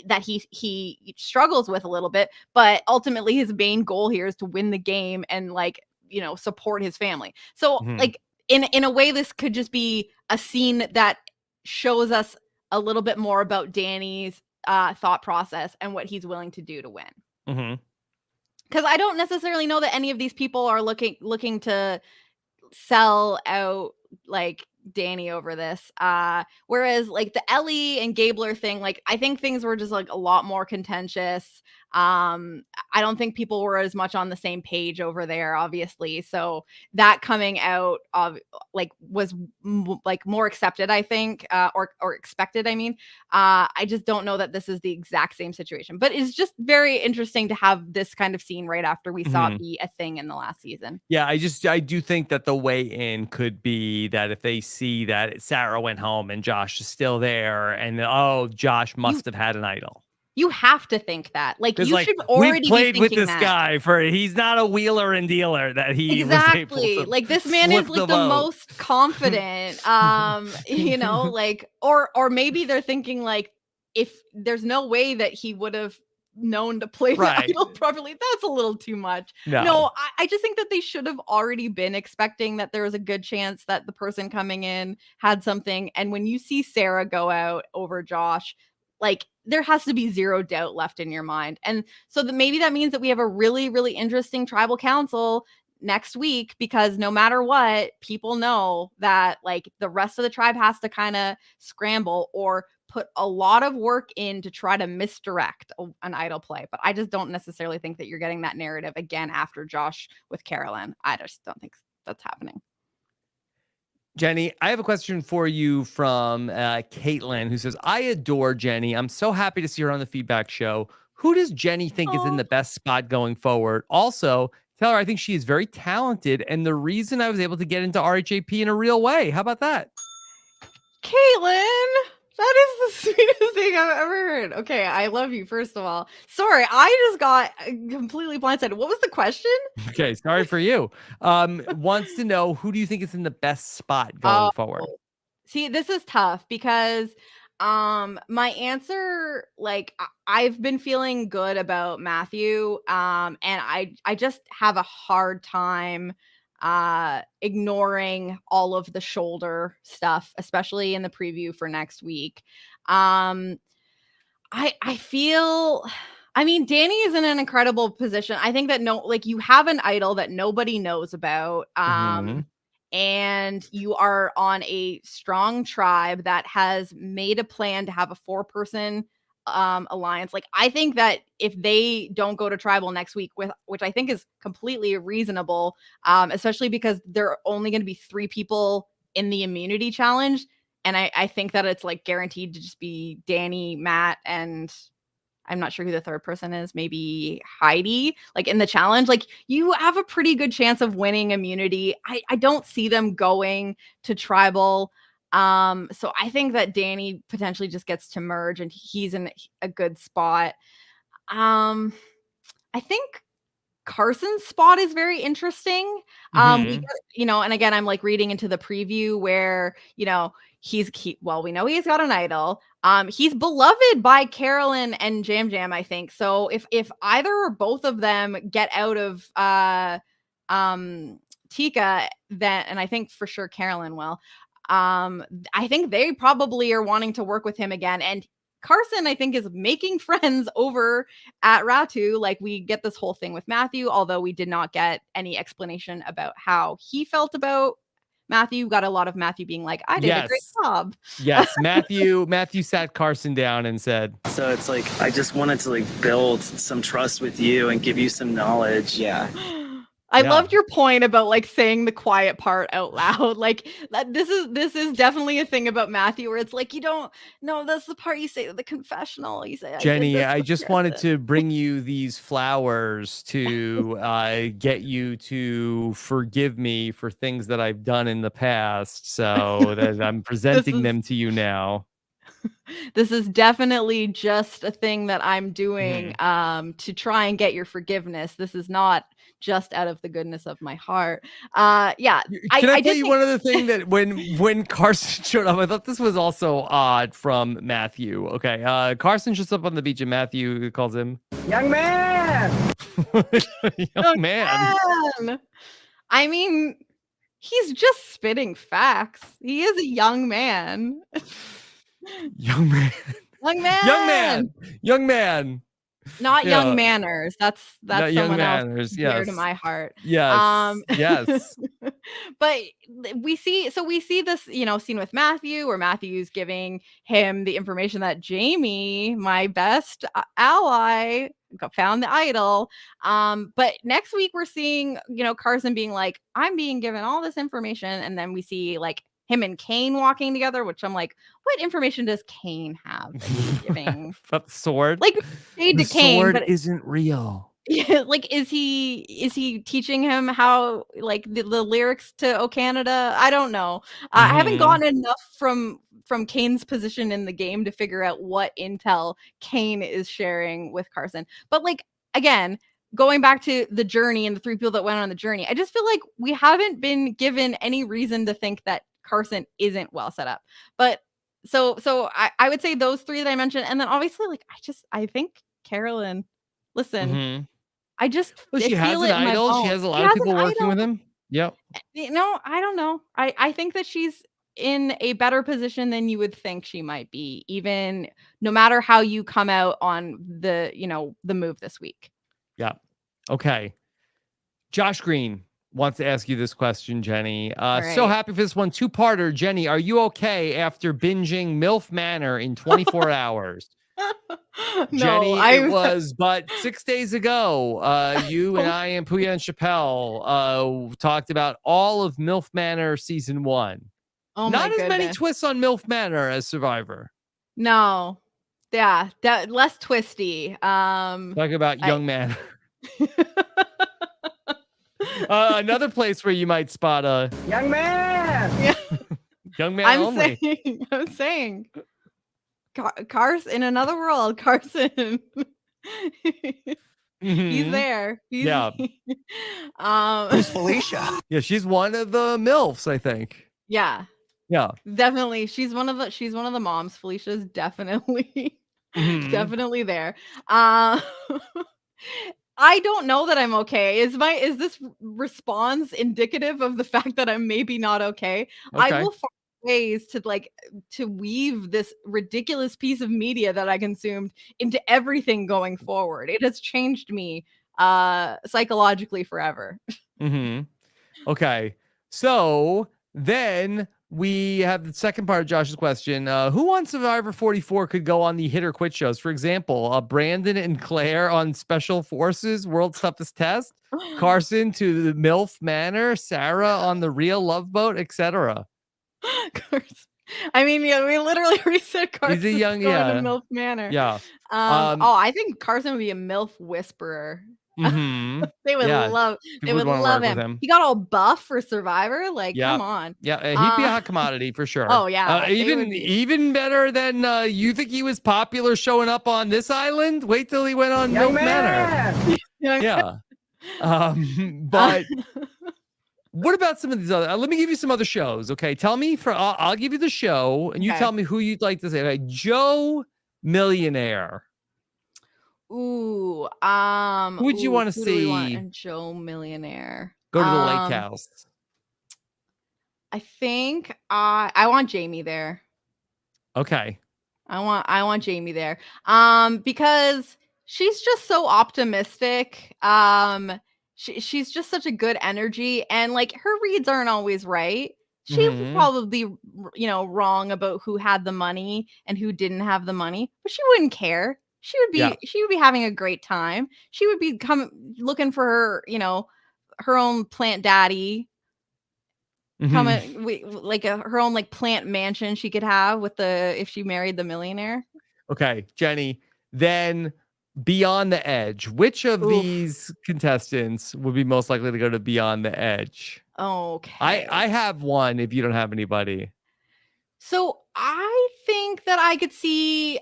that he struggles with a little bit, but ultimately his main goal here is to win the game and like, you know, support his family. So like in a way, this could just be a scene that shows us a little bit more about Danny's thought process and what he's willing to do to win. Because I don't necessarily know that any of these people are looking to sell out like Danny over this. Whereas like the Ellie and Gabler thing, like I think things were just like a lot more contentious. I don't think people were as much on the same page over there, obviously. So that coming out of like was like more accepted, I think, or expected. I mean, I just don't know that this is the exact same situation, but it's just very interesting to have this kind of scene right after we saw it be a thing in the last season. Yeah, I do think that the way in could be that if they see that Sarah went home and Josh is still there, and oh, Josh must have had an idol. You have to think that. Like, you like, should already we've played be with thinking this that. guy for he's not a wheeler and dealer that he Exactly. was able to like this man is like the most confident. You know, like or maybe they're thinking like if there's no way that he would have known to play the idol properly, that's a little too much. No, I just think that they should have already been expecting that there was a good chance that the person coming in had something. And when you see Sarah go out over Josh, like there has to be zero doubt left in your mind. And so maybe that means that we have a really, really interesting tribal council next week, because no matter what, people know that like the rest of the tribe has to kind of scramble or put a lot of work in to try to misdirect an idol play. But I just don't necessarily think that you're getting that narrative again after Josh with Carolyn. I just don't think that's happening. Jenny, I have a question for you from Caitlin, who says, I adore Jenny. I'm so happy to see her on the feedback show. Who does Jenny think is in the best spot going forward? Also, tell her I think she is very talented and the reason I was able to get into RHAP in a real way. How about that? Caitlin, that is the sweetest thing I've ever heard. Okay, I love you, first of all. Sorry, I just got completely blindsided. What was the question? Okay, sorry for you. Wants to know, who do you think is in the best spot going forward? See, this is tough because my answer, like I've been feeling good about Matthew, and I just have a hard time ignoring all of the shoulder stuff, especially in the preview for next week. I feel, I mean, Danny is in an incredible position. I think that you have an idol that nobody knows about. And you are on a strong tribe that has made a plan to have a 4-person alliance. Like, I think that if they don't go to tribal next week, which I think is completely reasonable, especially because there are only going to be 3 people in the immunity challenge. And I think that it's like guaranteed to just be Danny, Matt, and I'm not sure who the 3rd person is, maybe Heidi, like in the challenge. Like, you have a pretty good chance of winning immunity. I don't see them going to tribal. So I think that Danny potentially just gets to merge and he's in a good spot. I think Carson's spot is very interesting. We and again, I'm like reading into the preview where, we know he's got an idol. He's beloved by Carolyn and Jam Jam, I think. So if either or both of them get out of Tika, then, and I think for sure Carolyn will, I think they probably are wanting to work with him again. And Carson, I think, is making friends over at Ratu. Like, we get this whole thing with Matthew, although we did not get any explanation about how he felt about Matthew. Got a lot of Matthew being like, I did a great job. Yes, Matthew sat Carson down and said, so it's like, I just wanted to like build some trust with you and give you some knowledge. Yeah. I loved your point about like saying the quiet part out loud. Like, this is definitely a thing about Matthew where it's like, you don't know, that's the part you say, the confessional. You say, Jenny, I just wanted to bring you these flowers to get you to forgive me for things that I've done in the past. So that I'm presenting them to you now. This is definitely just a thing that I'm doing to try and get your forgiveness. This is not just out of the goodness of my heart. Yeah. Can I did tell you think- one other thing that when Carson showed up, I thought this was also odd from Matthew. Okay. Carson shows up on the beach and Matthew calls him Young man. young man. Man. I mean, he's just spitting facts. He is a young man. Young man. Young man. Young man. Young man. Not Yeah. young manners. That's Not young someone else manners. dear to Yes. my heart. Yes. Yes. But we see this, scene with Matthew where Matthew's giving him the information that Jamie, my best ally, found the idol. But next week we're seeing, Carson being like, I'm being given all this information, and then we see like him and Kane walking together, which I'm like, what information does Kane have that he's giving? But the sword. Like, shade The to Kane, sword but isn't real. like, is he teaching him how, like, the lyrics to "O Canada"? I don't know. I haven't gotten enough from Kane's position in the game to figure out what intel Kane is sharing with Carson. But like, again, going back to the journey and the 3 people that went on the journey, I just feel like we haven't been given any reason to think that Carson isn't well set up. But so I would say those 3 that I mentioned, and then obviously, like, I think Carolyn. Listen, I just Well, she I has feel an it in my idol. She bones. has a She lot of has people an working with idol. him. Yep. I don't know. I think that she's in a better position than you would think she might be, even no matter how you come out on the move this week. Yeah. Okay. Josh Green wants to ask you this question, Jenny. So right. happy for this one. 2-parter. Jenny, are you okay after binging MILF Manor in 24 hours? Jenny, it was but 6 days ago. You and I and Puya and Chappelle talked about all of MILF Manor season 1. Oh, not my as many goodness. twists on MILF Manor as Survivor. No. Yeah, that less twisty. Talk about young man. Another place where you might spot a Young man. Yeah. young man only. I'm saying Carson in another world, Carson. He's there. Yeah. Who's Felicia? Yeah, she's one of the MILFs, I think. Yeah. Yeah. Definitely. She's one of the moms. Felicia's definitely definitely there. I don't know that I'm okay. Is this response indicative of the fact that I'm maybe not okay? I Okay. will find ways to weave this ridiculous piece of media that I consumed into everything going forward. It has changed me psychologically forever. Okay. So then we have the second part of Josh's question. Who on Survivor 44 could go on the hit or quit shows? For example, Brandon and Claire on Special Forces, World's Toughest Test, Carson to the MILF Manor, Sarah on the Real Love Boat, etc. I mean, yeah, we literally reset Carson. He's a young, going yeah. to MILF Manor. Yeah. I think Carson would be a MILF whisperer. They would love him. He got all buff for Survivor. Like, come on. Yeah, he'd be a hot commodity for sure. Oh yeah, even better than you think he was popular showing up on this island. Wait till he went on MILF Manor. Yeah. But what about some of these other? Let me give you some other shows. Okay, tell me I'll give you the show, and you tell me who you'd like to say. Okay, Joe Millionaire. Ooh, who would you want to see? Joe Millionaire. Go to the lake house. I think I want Jamie there. Okay. I want Jamie there. Because she's just so optimistic. She's just such a good energy, and like her reads aren't always right. She would probably be, wrong about who had the money and who didn't have the money, but she wouldn't care. She would be having a great time. She would be looking for her, her own plant daddy. Her own like plant mansion she could have if she married the millionaire. Okay, Jenny. Then Beyond the Edge. Which of these contestants would be most likely to go to Beyond the Edge? Okay. I have one if you don't have anybody. So I think that I could see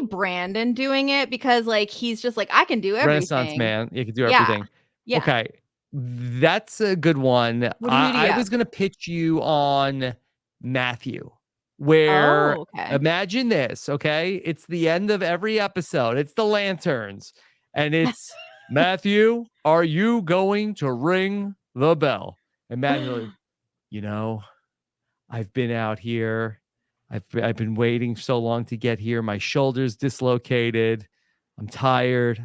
Brandon doing it because like he's just like I can do Renaissance everything. man. You can do Yeah. everything. Yeah. Okay. That's a good one. Who do you I have? was going to pitch you on Matthew, where Oh, okay. imagine this. Okay. It's the end of every episode, it's the lanterns, and it's Matthew, are you going to ring the bell? And Matthew, like, you know, I've been out here. I've been waiting so long to get here. My shoulder's dislocated. I'm tired.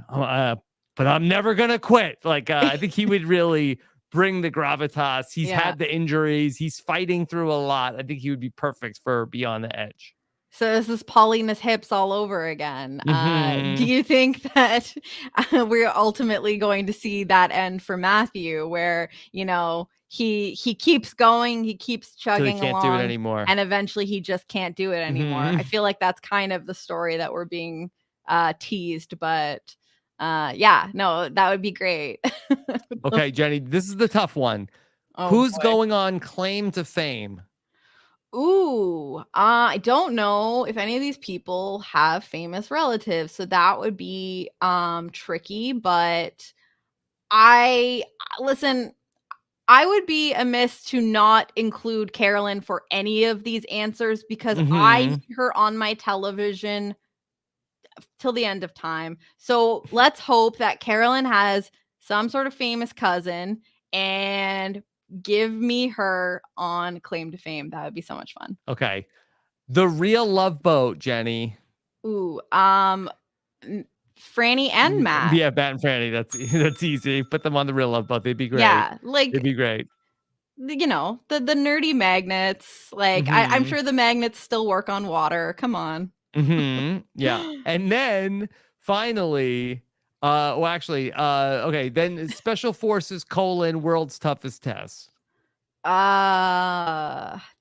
But I'm never gonna quit. Like I think he would really bring the gravitas. He's Yeah. had the injuries. He's fighting through a lot. I think he would be perfect for Beyond the Edge. So this is Paulina's hips all over again. Do Mhm. you think that we're ultimately going to see that end for Matthew, where he keeps going, he keeps Till he chugging can't do it along, anymore. and eventually he just can't do it anymore? I Mhm. feel like that's kind of the story that we're being teased, but yeah, no, that would be great. Okay, Jenny, this is the tough one. Oh Who's boy. going on Claim to Fame? Ooh, I don't know if any of these people have famous relatives, so that would be tricky, but I listen, I would be amiss to not include Carolyn for any of these answers because I Mhm. need her on my television till the end of time. So let's hope that Carolyn has some sort of famous cousin and give me her on Claim to Fame. That would be so much fun. Okay. The Real Love Boat, Jenny. Ooh, Franny and Matt. Yeah, Matt and Franny. That's easy. Put them on the Real Love Boat. They'd be great. Yeah, like They'd be great. the nerdy magnets. Like I'm Mhm. sure the magnets still work on water. Come on. Yeah. And then finally, well, actually, okay, then Special Forces: World's Toughest Test.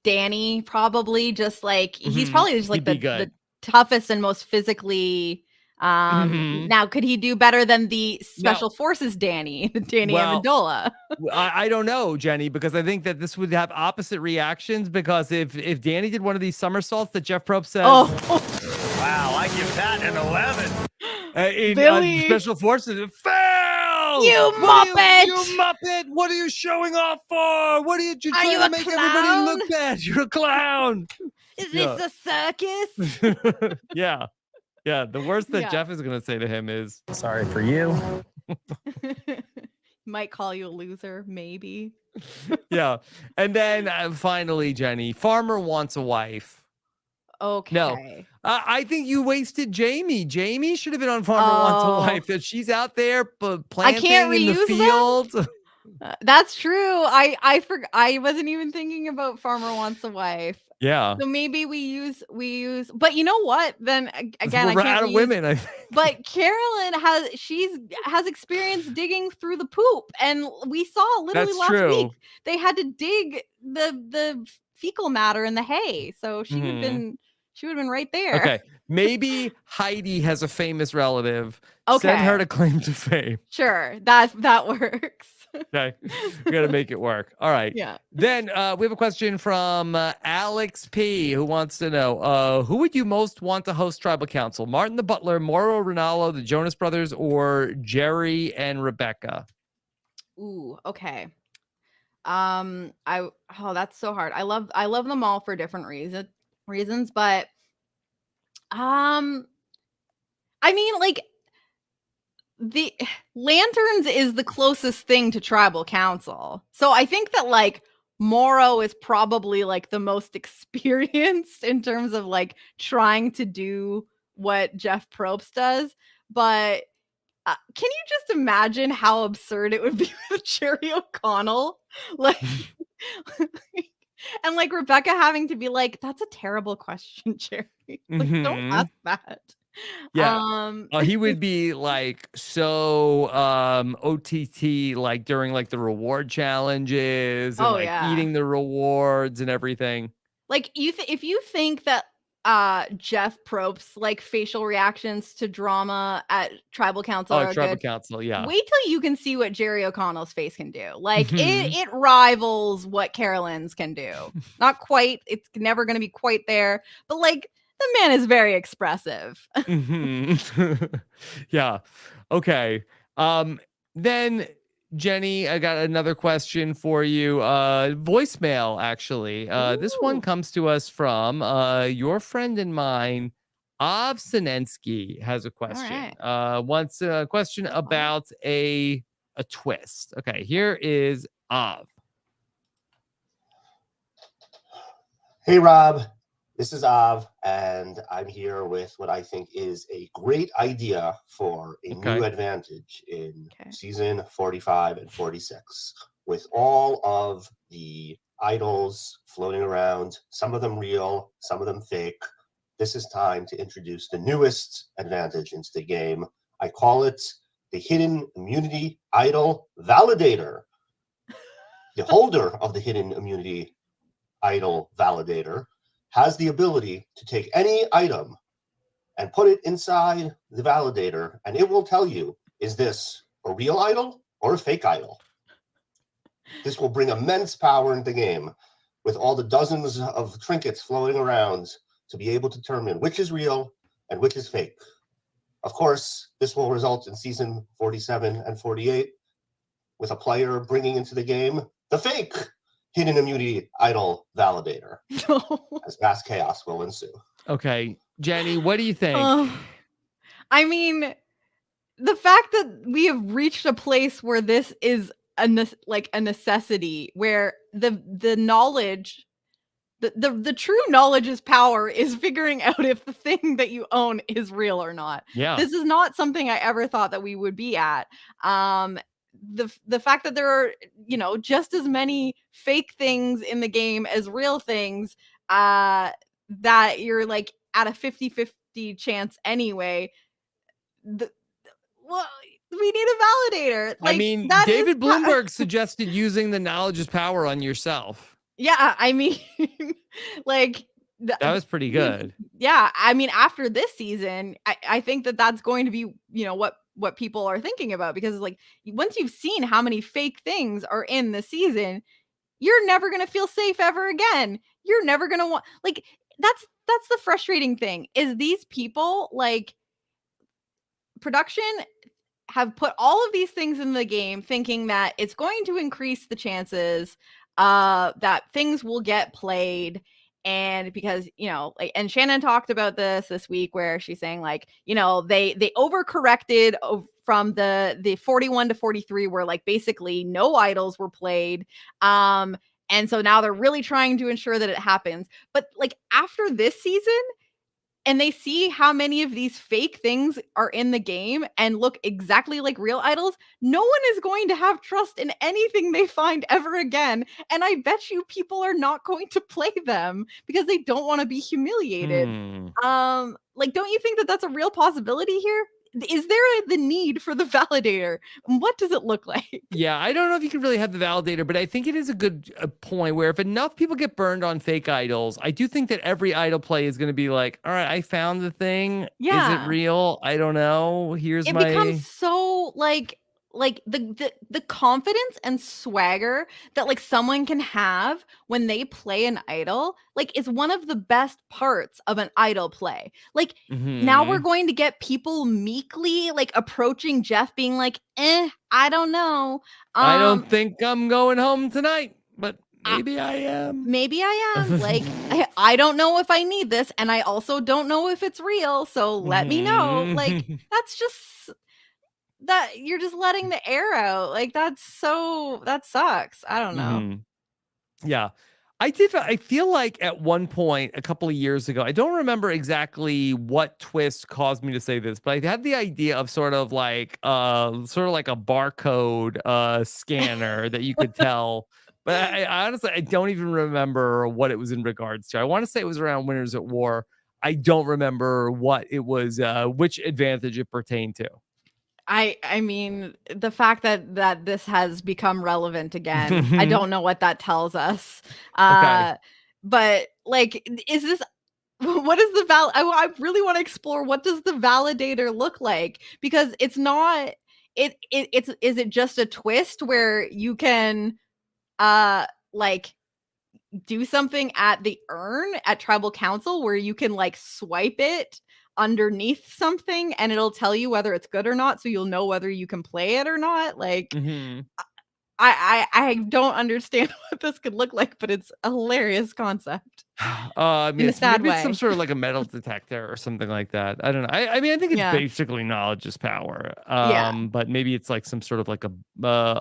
Danny probably just like he's Mhm. probably just He'd like be the good. toughest and most physically Mhm. now could he do better than the Now, Special Forces Danny well, Amendola? I don't know, Jenny, because I think that this would have opposite reactions. Because if Danny did one of these somersaults that Jeff Probst says, Oh, Wow, I give that an 11. in Billy. Special Forces, it failed. You What muppet! you muppet! What are you showing off for? What are you Are trying you to a make everybody clown? look bad? You're a clown. Is Yeah. this a circus? Yeah. Yeah. The worst that Yeah. Jeff is going to say to him is, Sorry for you. Might call you a loser, maybe. yeah. And then finally, Jenny, Farmer Wants a Wife. Okay. No, I think you wasted Jamie. Jamie should have been on Farmer Wants a Oh. Wife. That she's out there I planting can't in the reuse them? field. That's true. I wasn't even thinking about Farmer Wants a Wife. Yeah. So maybe we use, but you know what? Then again, I We're can't out of reuse- women, I think. But Carolyn has experience digging through the poop, and we saw literally That's last true. week they had to dig the fecal matter in the hay. So she would have been right there. Okay. Maybe Heidi has a famous relative. Okay. Send her to Claim to Fame. Sure, that works. Okay. We got to make it work. All right. Yeah. Then we have a question from Alex P, who wants to know who would you most want to host Tribal Council? Martin the Butler, Mauro Ronaldo, the Jonas Brothers, or Jerry and Rebecca? Ooh, okay. That's so hard. I love them all for different reasons, but I mean, like, the lanterns is the closest thing to Tribal Council. So I think that like Morrow is probably like the most experienced in terms of like trying to do what Jeff Probst does. But can you just imagine how absurd it would be with Jerry O'Connell? Like, and like Rebecca having to be like, that's a terrible question, Jerry. Like, don't ask that. Yeah. He would be like so OTT, like during like the reward challenges and Oh, like yeah. eating the rewards and everything. Like if you think that Jeff Probst's like facial reactions to drama at tribal council Oh, are tribal good. council, yeah. Wait till you can see what Jerry O'Connell's face can do. Like Mhm. it rivals what Carolyn's can do. Not quite. It's never going to be quite there, but like the man is very expressive. Mhm. Yeah. Okay. Then Jenny, I got another question for you. Voicemail, actually. This one Ooh. comes to us from your friend and mine, Av Sinensky has a question. Wants a question about a twist. Okay, here is Av. Hey, Rob. This is Av, and I'm here with what I think is a great idea for a new advantage in season 45 and 46. With all of the idols floating around, some of them real, some of them fake, this is time to introduce the newest advantage into the game. I call it the Hidden Immunity Idol Validator. The holder of the Hidden Immunity Idol Validator has the ability to take any item and put it inside the validator, and it will tell you, is this a real idol or a fake idol? This will bring immense power into the game with all the dozens of trinkets floating around to be able to determine which is real and which is fake. Of course, this will result in season 47 and 48 with a player bringing into the game the fake Hidden Immunity Idol Validator. As mass chaos will ensue. Okay, Jenny, what do you think? I mean, the fact that we have reached a place where this is a necessity, where the knowledge, the true knowledge is power, is figuring out if the thing that you own is real or not. Yeah. This is not something I ever thought that we would be at. The fact that there are, just as many fake things in the game as real things, that you're like at a 50-50 chance anyway. Well, we need a validator. I mean, David Bloomberg suggested using the knowledge is power on yourself. Yeah, I mean, like That was pretty good. Yeah, I mean, after this season, I think that that's going to be, what people are thinking about, because like once you've seen how many fake things are in the season, you're never going to feel safe ever again. You're never going to want, like, that's the frustrating thing, is these people, like, production have put all of these things in the game thinking that it's going to increase the chances that things will get played. And because, like, and Shannon talked about this week, where she's saying, like, they overcorrected from the 41 to 43, where like basically no idols were played. And so now they're really trying to ensure that it happens. But like after this season, and they see how many of these fake things are in the game and look exactly like real idols, no one is going to have trust in anything they find ever again. And I bet you people are not going to play them because they don't want to be humiliated. Like, don't you think that that's a real possibility here? Is there the need for the validator? What does it look like? Yeah, I don't know if you can really have the validator, but I think it is a good point where if enough people get burned on fake idols, I do think that every idol play is going to be like, all right, I found the thing. Yeah. Is it real? I don't know. Here's it my... becomes so like the confidence and swagger that like someone can have when they play an idol, like, is one of the best parts of an idol play. Like, now we're going to get people meekly like approaching Jeff being like, I don't know. I don't think I'm going home tonight, but maybe I am. Maybe I am. Like, I don't know if I need this, and I also don't know if it's real, so let me know. Like, that's just... that you're just letting the air out. Like, that sucks. I don't know. Yeah. I feel like at one point a couple of years ago, I don't remember exactly what twist caused me to say this, but I had the idea of sort of like a barcode scanner that you could tell. But I honestly, I don't even remember what it was in regards to. I want to say it was around Winners at War. I don't remember what it was, which advantage it pertained to. I mean, the fact that this has become relevant again, I don't know what that tells us. Okay. But like, is this what is the I really want to explore what does the validator look like, because it's not it's is it just a twist where you can like do something at the urn at tribal council where you can like swipe it underneath something and it'll tell you whether it's good or not, so you'll know whether you can play it or not? Like I don't understand what this could look like, but it's a hilarious concept. In a sad maybe it's some way. sort of like a metal detector or something like that. I don't know. I mean, I think it's Yeah. basically knowledge is power. Yeah. But maybe it's like some sort of like a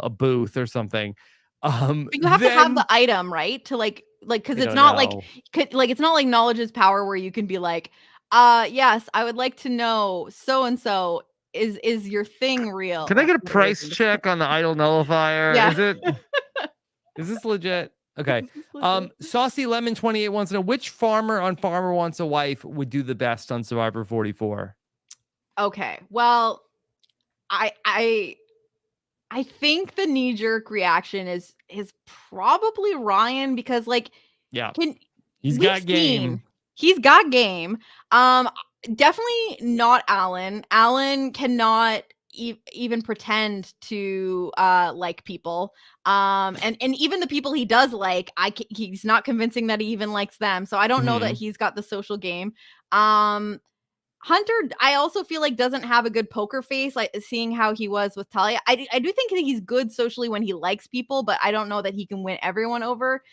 booth or something. But you have to have the item, right? To like because I it's don't not know. like it's not like knowledge is power where you can be like, yes, I would like to know so and so is your thing real? Can I get a Whatever price it is. check on the idol nullifier? Yeah. Is this legit? Okay. Is this legit? Saucy Lemon 28 wants to know which farmer on Farmer Wants a Wife would do the best on Survivor 44. Okay. Well, I think the knee-jerk reaction is probably Ryan, because like Yeah. we've got game. seen- He's got game. Definitely not Alan. Alan cannot even pretend to like people. And even the people he does like, he's not convincing that he even likes them. So I don't know that he's got the social game. Hunter, I also feel like doesn't have a good poker face, like seeing how he was with Talia. I do think that he's good socially when he likes people, but I don't know that he can win everyone over.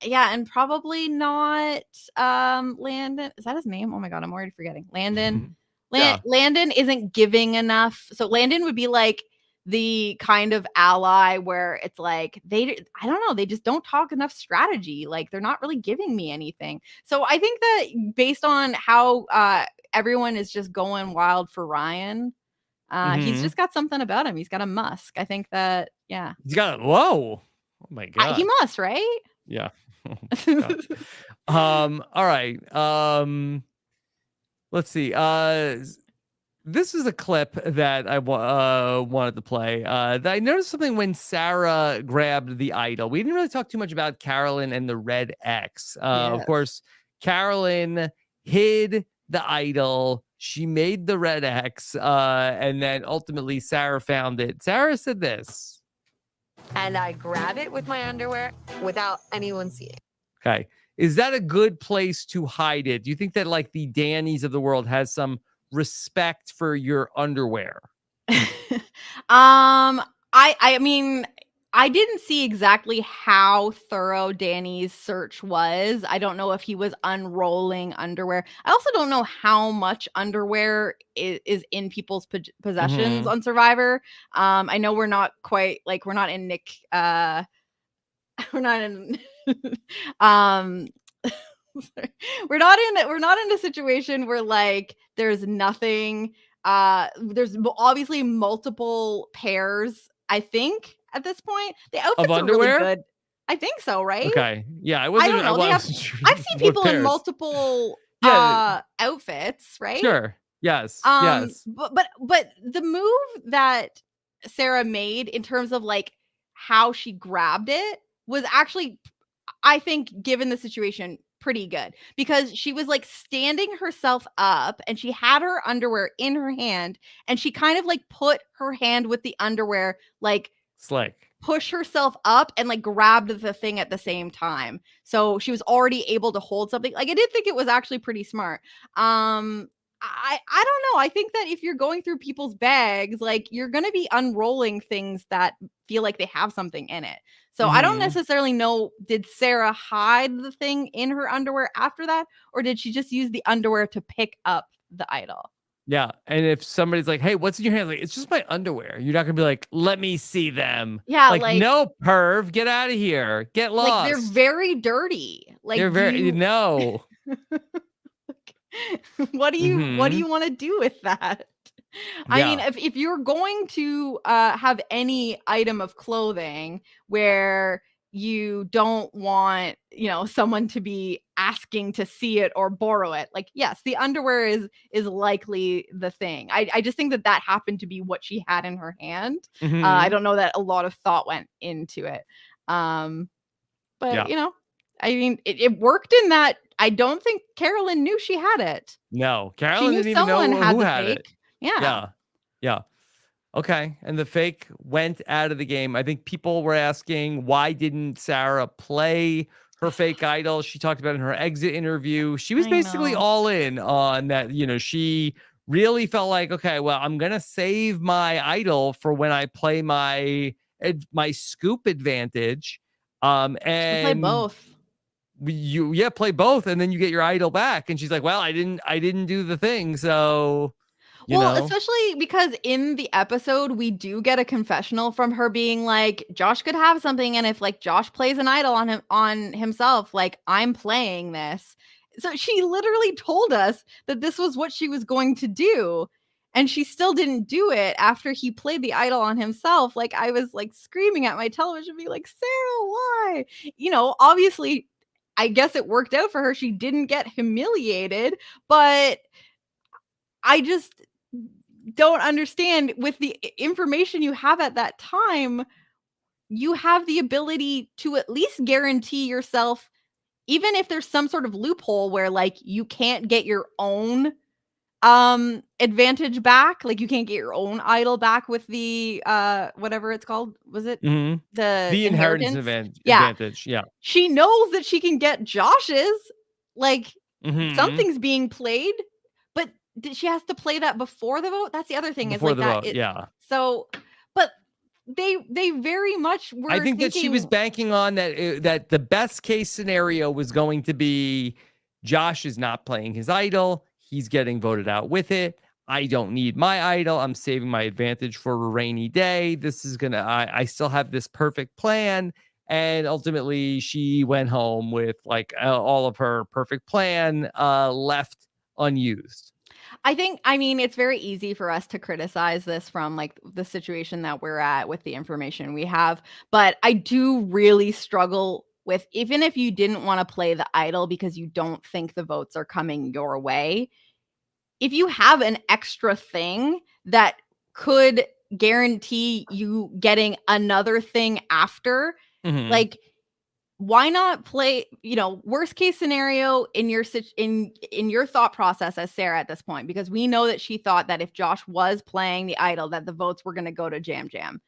Yeah, and probably not Landon. Is that his name? Oh my god, I'm already forgetting. Landon. Yeah. Landon isn't giving enough. So Landon would be like the kind of ally where it's like I don't know, they just don't talk enough strategy. Like they're not really giving me anything. So I think that based on how everyone is just going wild for Ryan, he's just got something about him. He's got a Musk. I think that He's got whoa. Oh my god. he must, right? Yeah. All right. Let's see. This is a clip that I wanted to play. That I noticed something when Sarah grabbed the idol. We didn't really talk too much about Carolyn and the red X. Of course, Carolyn hid the idol. She made the red X, and then ultimately Sarah found it. Sarah said this. And I grab it with my underwear without anyone seeing. Okay. Is that a good place to hide it? Do you think that like the Dannys of the world has some respect for your underwear? I mean, I didn't see exactly how thorough Danny's search was. I don't know if he was unrolling underwear. I also don't know how much underwear is in people's possessions on Survivor. I know we're not quite like we're not in Nick we're not in we're not in a situation where like there's nothing there's obviously multiple pairs, I think, at this point. The outfits are really good. I think so, right? Okay. Yeah, I don't know. I've seen people in multiple outfits, right? Sure. Yes. Yes. But the move that Sarah made in terms of like how she grabbed it was actually, I think, given the situation, pretty good, because she was like standing herself up and she had her underwear in her hand and she kind of like put her hand with the underwear, like slick, push herself up and like grabbed the thing at the same time. So she was already able to hold something. Like I did think it was actually pretty smart. I don't know. I think that if you're going through people's bags, like you're going to be unrolling things that feel like they have something in it. So I don't necessarily know, did Sarah hide the thing in her underwear after that? Or did she just use the underwear to pick up the idol? Yeah. And if somebody's like, hey, what's in your hand? Like, it's just my underwear. You're not going to be like, let me see them. Yeah. Like no, perv, get out of here. Get lost. Like they're very dirty. Like they're very, no. What do you want to do with that? I mean, if you're going to have any item of clothing where you don't want, someone to be asking to see it or borrow it, like, yes, the underwear is likely the thing. I just think that happened to be what she had in her hand. I don't know that a lot of thought went into it. But I mean, it worked in that I don't think Carolyn knew she had it. No, She Carolyn knew didn't even someone know had who the had it. fake. Yeah. Yeah. Okay. And the fake went out of the game. I think people were asking, why didn't Sarah play her fake idol? She talked about it in her exit interview. She was basically all in on that. She really felt like, okay, well, I'm going to save my idol for when I play my scoop advantage. And play both. You play both, and then you get your idol back. And she's like, well, I didn't do the thing. So, especially because in the episode, we do get a confessional from her being like, Josh could have something. And if like Josh plays an idol on himself, like I'm playing this. So she literally told us that this was what she was going to do. And she still didn't do it after he played the idol on himself. Like I was like screaming at my television, being like, Sarah, why? Obviously, I guess it worked out for her. She didn't get humiliated, but I just don't understand. With the information you have at that time, you have the ability to at least guarantee yourself, even if there's some sort of loophole where like you can't get your own advantage back, like you can't get your own idol back with the whatever it's called, was it the inheritance advantage? Yeah, she knows that she can get Josh's, like something's being played, but she has to play that before the vote. That's the other thing. Before is like the that vote, yeah. So but they very much were I think that she was banking on that that the best case scenario was going to be Josh is not playing his idol. He's getting voted out with it. I don't need my idol. I'm saving my advantage for a rainy day. This is going to, I still have this perfect plan. And ultimately, she went home with like all of her perfect plan left unused. I mean, it's very easy for us to criticize this from like the situation that we're at with the information we have. But I do really struggle with, even if you didn't want to play the idol because you don't think the votes are coming your way, if you have an extra thing that could guarantee you getting another thing after, like, why not play, worst case scenario in your thought process as Sarah at this point, because we know that she thought that if Josh was playing the idol, that the votes were going to go to Jam Jam.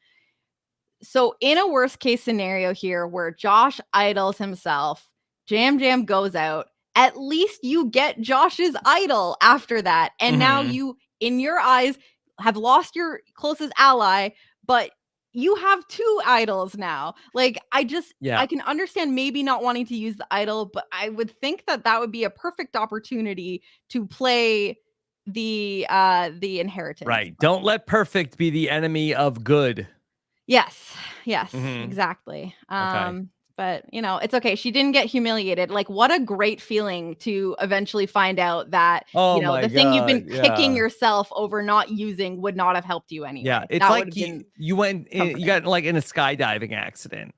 So in a worst case scenario here where Josh idols himself, Jam Jam goes out, at least you get Josh's idol after that. And now you, in your eyes, have lost your closest ally, but you have two idols now. Like, I can understand maybe not wanting to use the idol, but I would think that would be a perfect opportunity to play the inheritance. Right. Don't let perfect be the enemy of good. Yes, exactly. Okay. But it's okay. She didn't get humiliated. Like, what a great feeling to eventually find out that the thing you've been kicking yourself over not using would not have helped you anyway. Yeah, it's like you went in, you got like in a skydiving accident,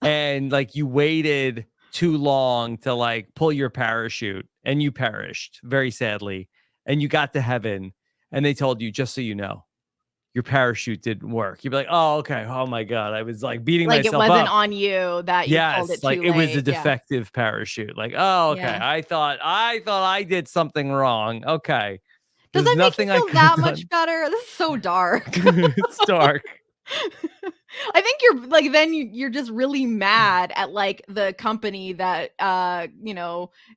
and like you waited too long to like pull your parachute, and you perished very sadly, and you got to heaven, and they told you, just so you know, your parachute didn't work. You'd be like, oh, okay. Oh my God. I was like beating myself up. Like it wasn't on you that you pulled it too like late. It was a defective parachute. Like, oh, okay. Yeah. I thought I did something wrong. Okay. Does that make you feel that much better? This is so dark. It's dark. I think you're like, then you're just really mad at like the company that,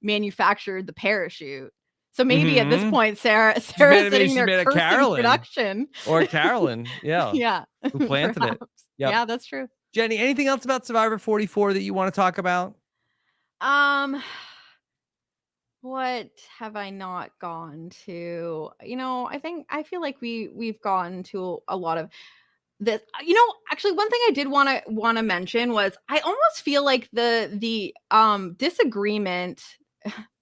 manufactured the parachute. So maybe at this point, Sarah's sitting there cursing Carolyn, production. or Carolyn, yeah, yeah, who planted it. Yep. Yeah, that's true. Jenny, anything else about Survivor 44 that you want to talk about? What have I not gone to? I feel like we've gone to a lot of this. Actually, one thing I did want to mention was I almost feel like the disagreement.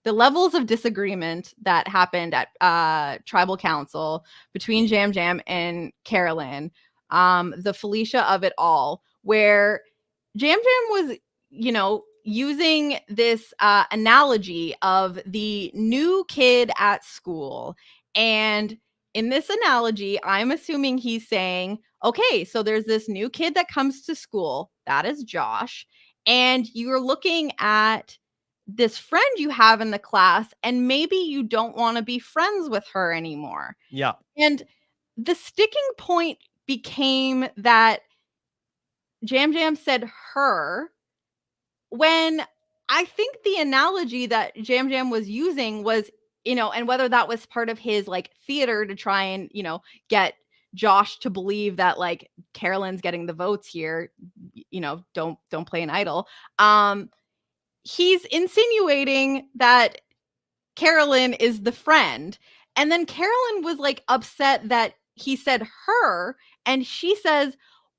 The levels of disagreement that happened at Tribal Council between Jam Jam and Carolyn, the Felicia of it all, where Jam Jam was, using this analogy of the new kid at school. And in this analogy, I'm assuming he's saying, okay, so there's this new kid that comes to school. That is Josh. And you're looking at this friend you have in the class, and maybe you don't want to be friends with her anymore. Yeah. And the sticking point became that Jam Jam said her, when I think the analogy that Jam Jam was using was, and whether that was part of his like theater to try and, get Josh to believe that like Carolyn's getting the votes here, don't play an idol. He's insinuating that Carolyn is the friend. And then Carolyn was like upset that he said her, and she says,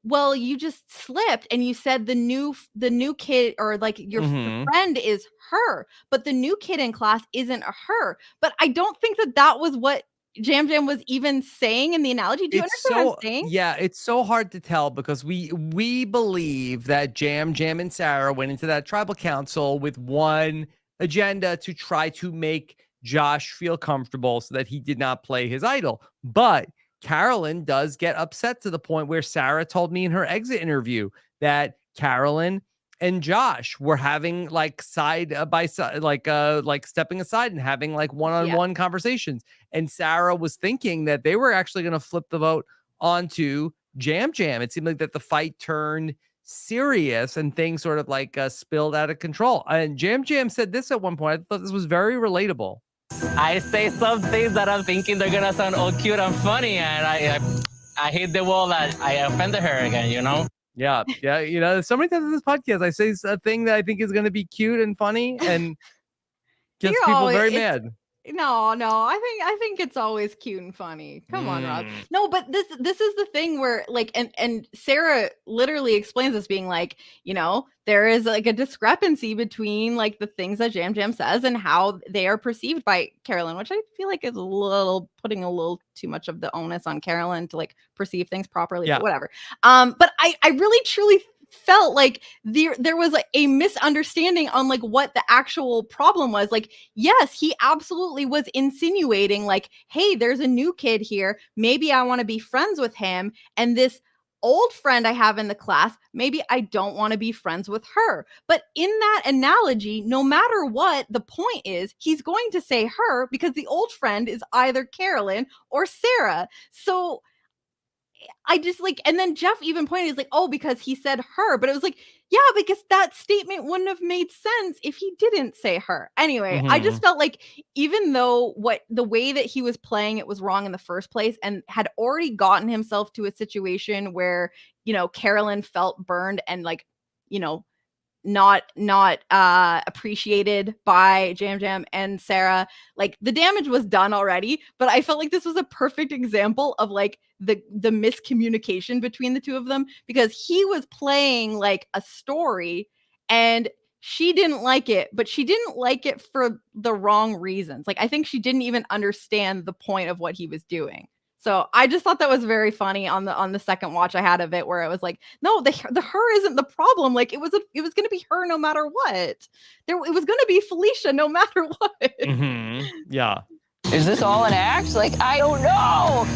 well, you just slipped and you said the new kid, or like your friend is her, but the new kid in class isn't a her. But I don't think that was what Jam Jam was even saying in the analogy. Do you understand what I'm saying? Yeah, it's so hard to tell because we believe that Jam Jam and Sarah went into that tribal council with one agenda to try to make Josh feel comfortable so that he did not play his idol. But Carolyn does get upset to the point where Sarah told me in her exit interview that Carolyn and Josh were having like side by side, like stepping aside and having like one-on-one conversations. And Sarah was thinking that they were actually going to flip the vote onto Jam Jam. It seemed like that the fight turned serious and things sort of like spilled out of control. And Jam Jam said this at one point. I thought this was very relatable. I say some things that I'm thinking they're gonna sound all cute and funny, and I hit the wall that I offended her again, Yeah. So many times in this podcast, I say a thing that I think is going to be cute and funny and gets people very mad. No, I think it's always cute and funny. Come on, Rob. No, but this is the thing where like, and Sarah literally explains this being like, there is like a discrepancy between like the things that Jam Jam says and how they are perceived by Carolyn, which I feel like is putting a little too much of the onus on Carolyn to like perceive things properly, but whatever. But I really truly felt like there was a misunderstanding on like what the actual problem was. Like, yes, he absolutely was insinuating like, hey, there's a new kid here, maybe I want to be friends with him, and this old friend I have in the class, maybe I don't want to be friends with her. But in that analogy, no matter what, the point is he's going to say her because the old friend is either Carolyn or Sarah. So I just like, and then Jeff even pointed, he's like, oh, because he said her, but it was like, yeah, because that statement wouldn't have made sense if he didn't say her. Anyway, I just felt like even though the way that he was playing it was wrong in the first place and had already gotten himself to a situation where, Carolyn felt burned and like, not appreciated by Jam Jam and Sarah. Like the damage was done already, but I felt like this was a perfect example of like the miscommunication between the two of them, because he was playing like a story and she didn't like it, but she didn't like it for the wrong reasons. Like I think she didn't even understand the point of what he was doing. So I just thought that was very funny on the second watch I had of it, where it was like, no, the her isn't the problem. Like it was going to be her no matter what. It was going to be Felicia no matter what. Yeah. Is this all an act? Like, I don't know.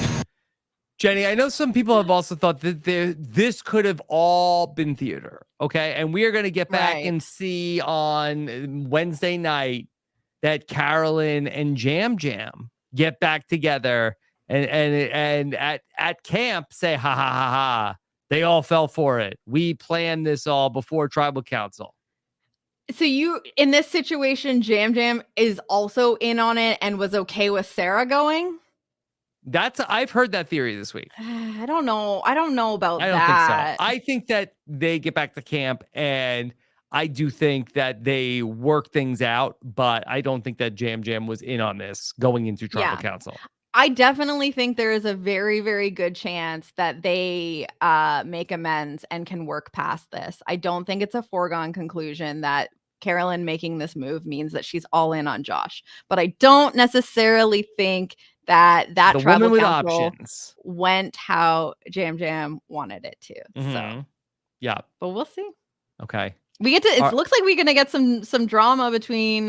Jenny, I know some people have also thought that this could have all been theater. Okay. And we are going to get back and see on Wednesday night that Carolyn and Jam Jam get back together. And at camp say, ha, ha, ha, ha. They all fell for it. We planned this all before tribal council. So in this situation, Jam Jam is also in on it and was okay with Sarah going? I've heard that theory this week. I don't know about that. I don't think so. I think that they get back to camp, and I do think that they work things out, but I don't think that Jam Jam was in on this going into tribal council. I definitely think there is a very, very good chance that they make amends and can work past this. I don't think it's a foregone conclusion that Carolyn making this move means that she's all in on Josh. But I don't necessarily think that the tribal council went how Jam Jam wanted it to. So yeah, but we'll see. Okay. We get to. It looks like we're gonna get some drama between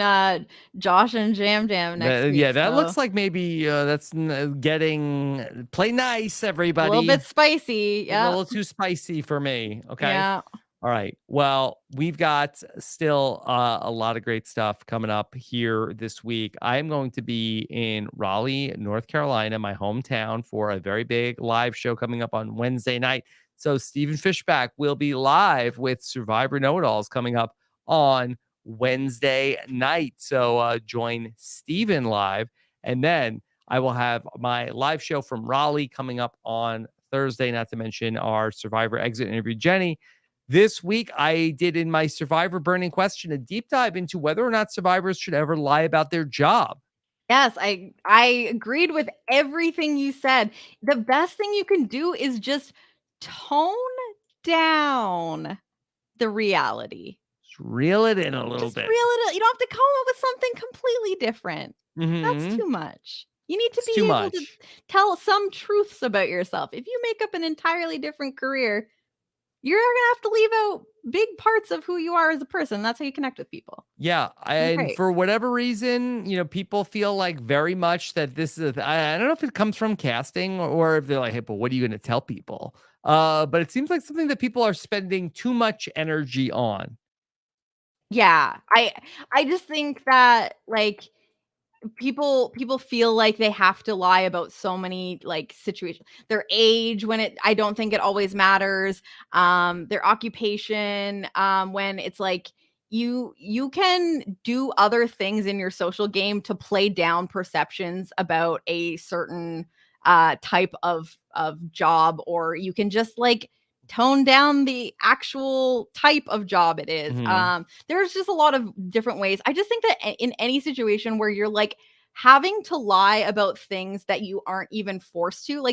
Josh and Jam Jam next week. Yeah, that looks like maybe that's getting play nice, everybody. A little bit spicy. Yeah, a little too spicy for me. Okay. Yeah. All right. Well, we've got still a lot of great stuff coming up here this week. I'm going to be in Raleigh, North Carolina, my hometown, for a very big live show coming up on Wednesday night. So Stephen Fishback will be live with Survivor Know-It-Alls coming up on Wednesday night. So join Stephen live. And then I will have my live show from Raleigh coming up on Thursday, not to mention our Survivor exit interview, Jenny. This week, I did in my Survivor Burning Question a deep dive into whether or not survivors should ever lie about their job. Yes, I agreed with everything you said. The best thing you can do is just tone down the reality. Just reel it in a little bit. Reel it in. You don't have to come up with something completely different. That's too much. You need to be able to tell some truths about yourself. If you make up an entirely different career, you're going to have to leave out big parts of who you are as a person. That's how you connect with people. Yeah. And for whatever reason, people feel like very much that this is, I don't know if it comes from casting or if they're like, hey, but what are you going to tell people? But it seems like something that people are spending too much energy on. Yeah. I just think that people feel like they have to lie about so many situations. Their age, when I don't think it always matters. Their occupation, when it's like you can do other things in your social game to play down perceptions about a certain type of job, or you can just tone down the actual type of job it is. There's just a lot of different ways. I just think that in any situation where you're having to lie about things that you aren't even forced to,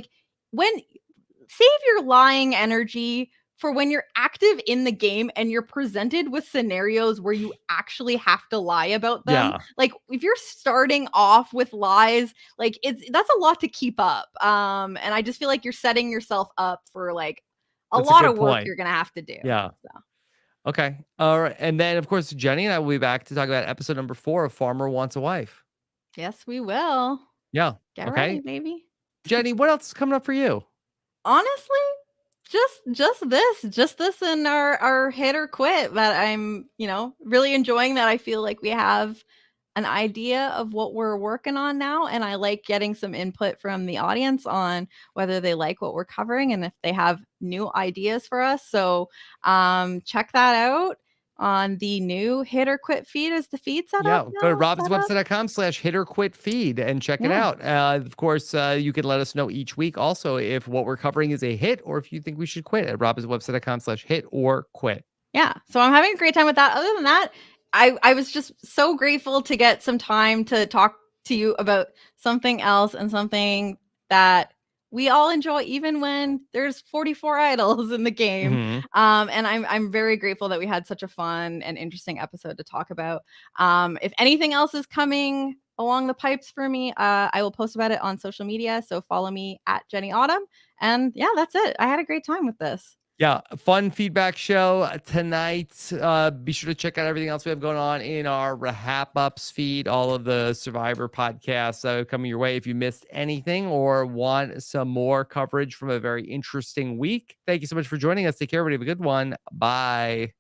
save your lying energy for when you're active in the game and you're presented with scenarios where you actually have to lie about them. Yeah. If you're starting off with lies, that's a lot to keep up. And I just feel like you're setting yourself up for a lot of work you're going to have to do. Yeah. So. Okay. All right. And then, of course, Jenny and I will be back to talk about episode number 4 of Farmer Wants a Wife. Yes, we will. Yeah. Get ready, baby. Jenny, what else is coming up for you? Honestly, just this and our hit or quit that I'm, really enjoying, that I feel like we have an idea of what we're working on now. And I like getting some input from the audience on whether they like what we're covering and if they have new ideas for us. So check that out on the new Hit or Quit feed. Is the feed set up? Go to robinswebsite.com/hit-or-quit-feed and check it out. Of course, you can let us know each week also if what we're covering is a hit or if you think we should quit at robinswebsite.com/hit-or-quit. Yeah. So I'm having a great time with that. Other than that, I was just so grateful to get some time to talk to you about something else and something that we all enjoy, even when there's 44 idols in the game. And I'm very grateful that we had such a fun and interesting episode to talk about. If anything else is coming along the pipes for me, I will post about it on social media. So follow me at Jenny Autumn. And yeah, that's it. I had a great time with this. Yeah, fun feedback show tonight. Be sure to check out everything else we have going on in our RHAP Ups feed, all of the Survivor podcasts coming your way if you missed anything or want some more coverage from a very interesting week. Thank you so much for joining us. Take care, everybody. Have a good one. Bye.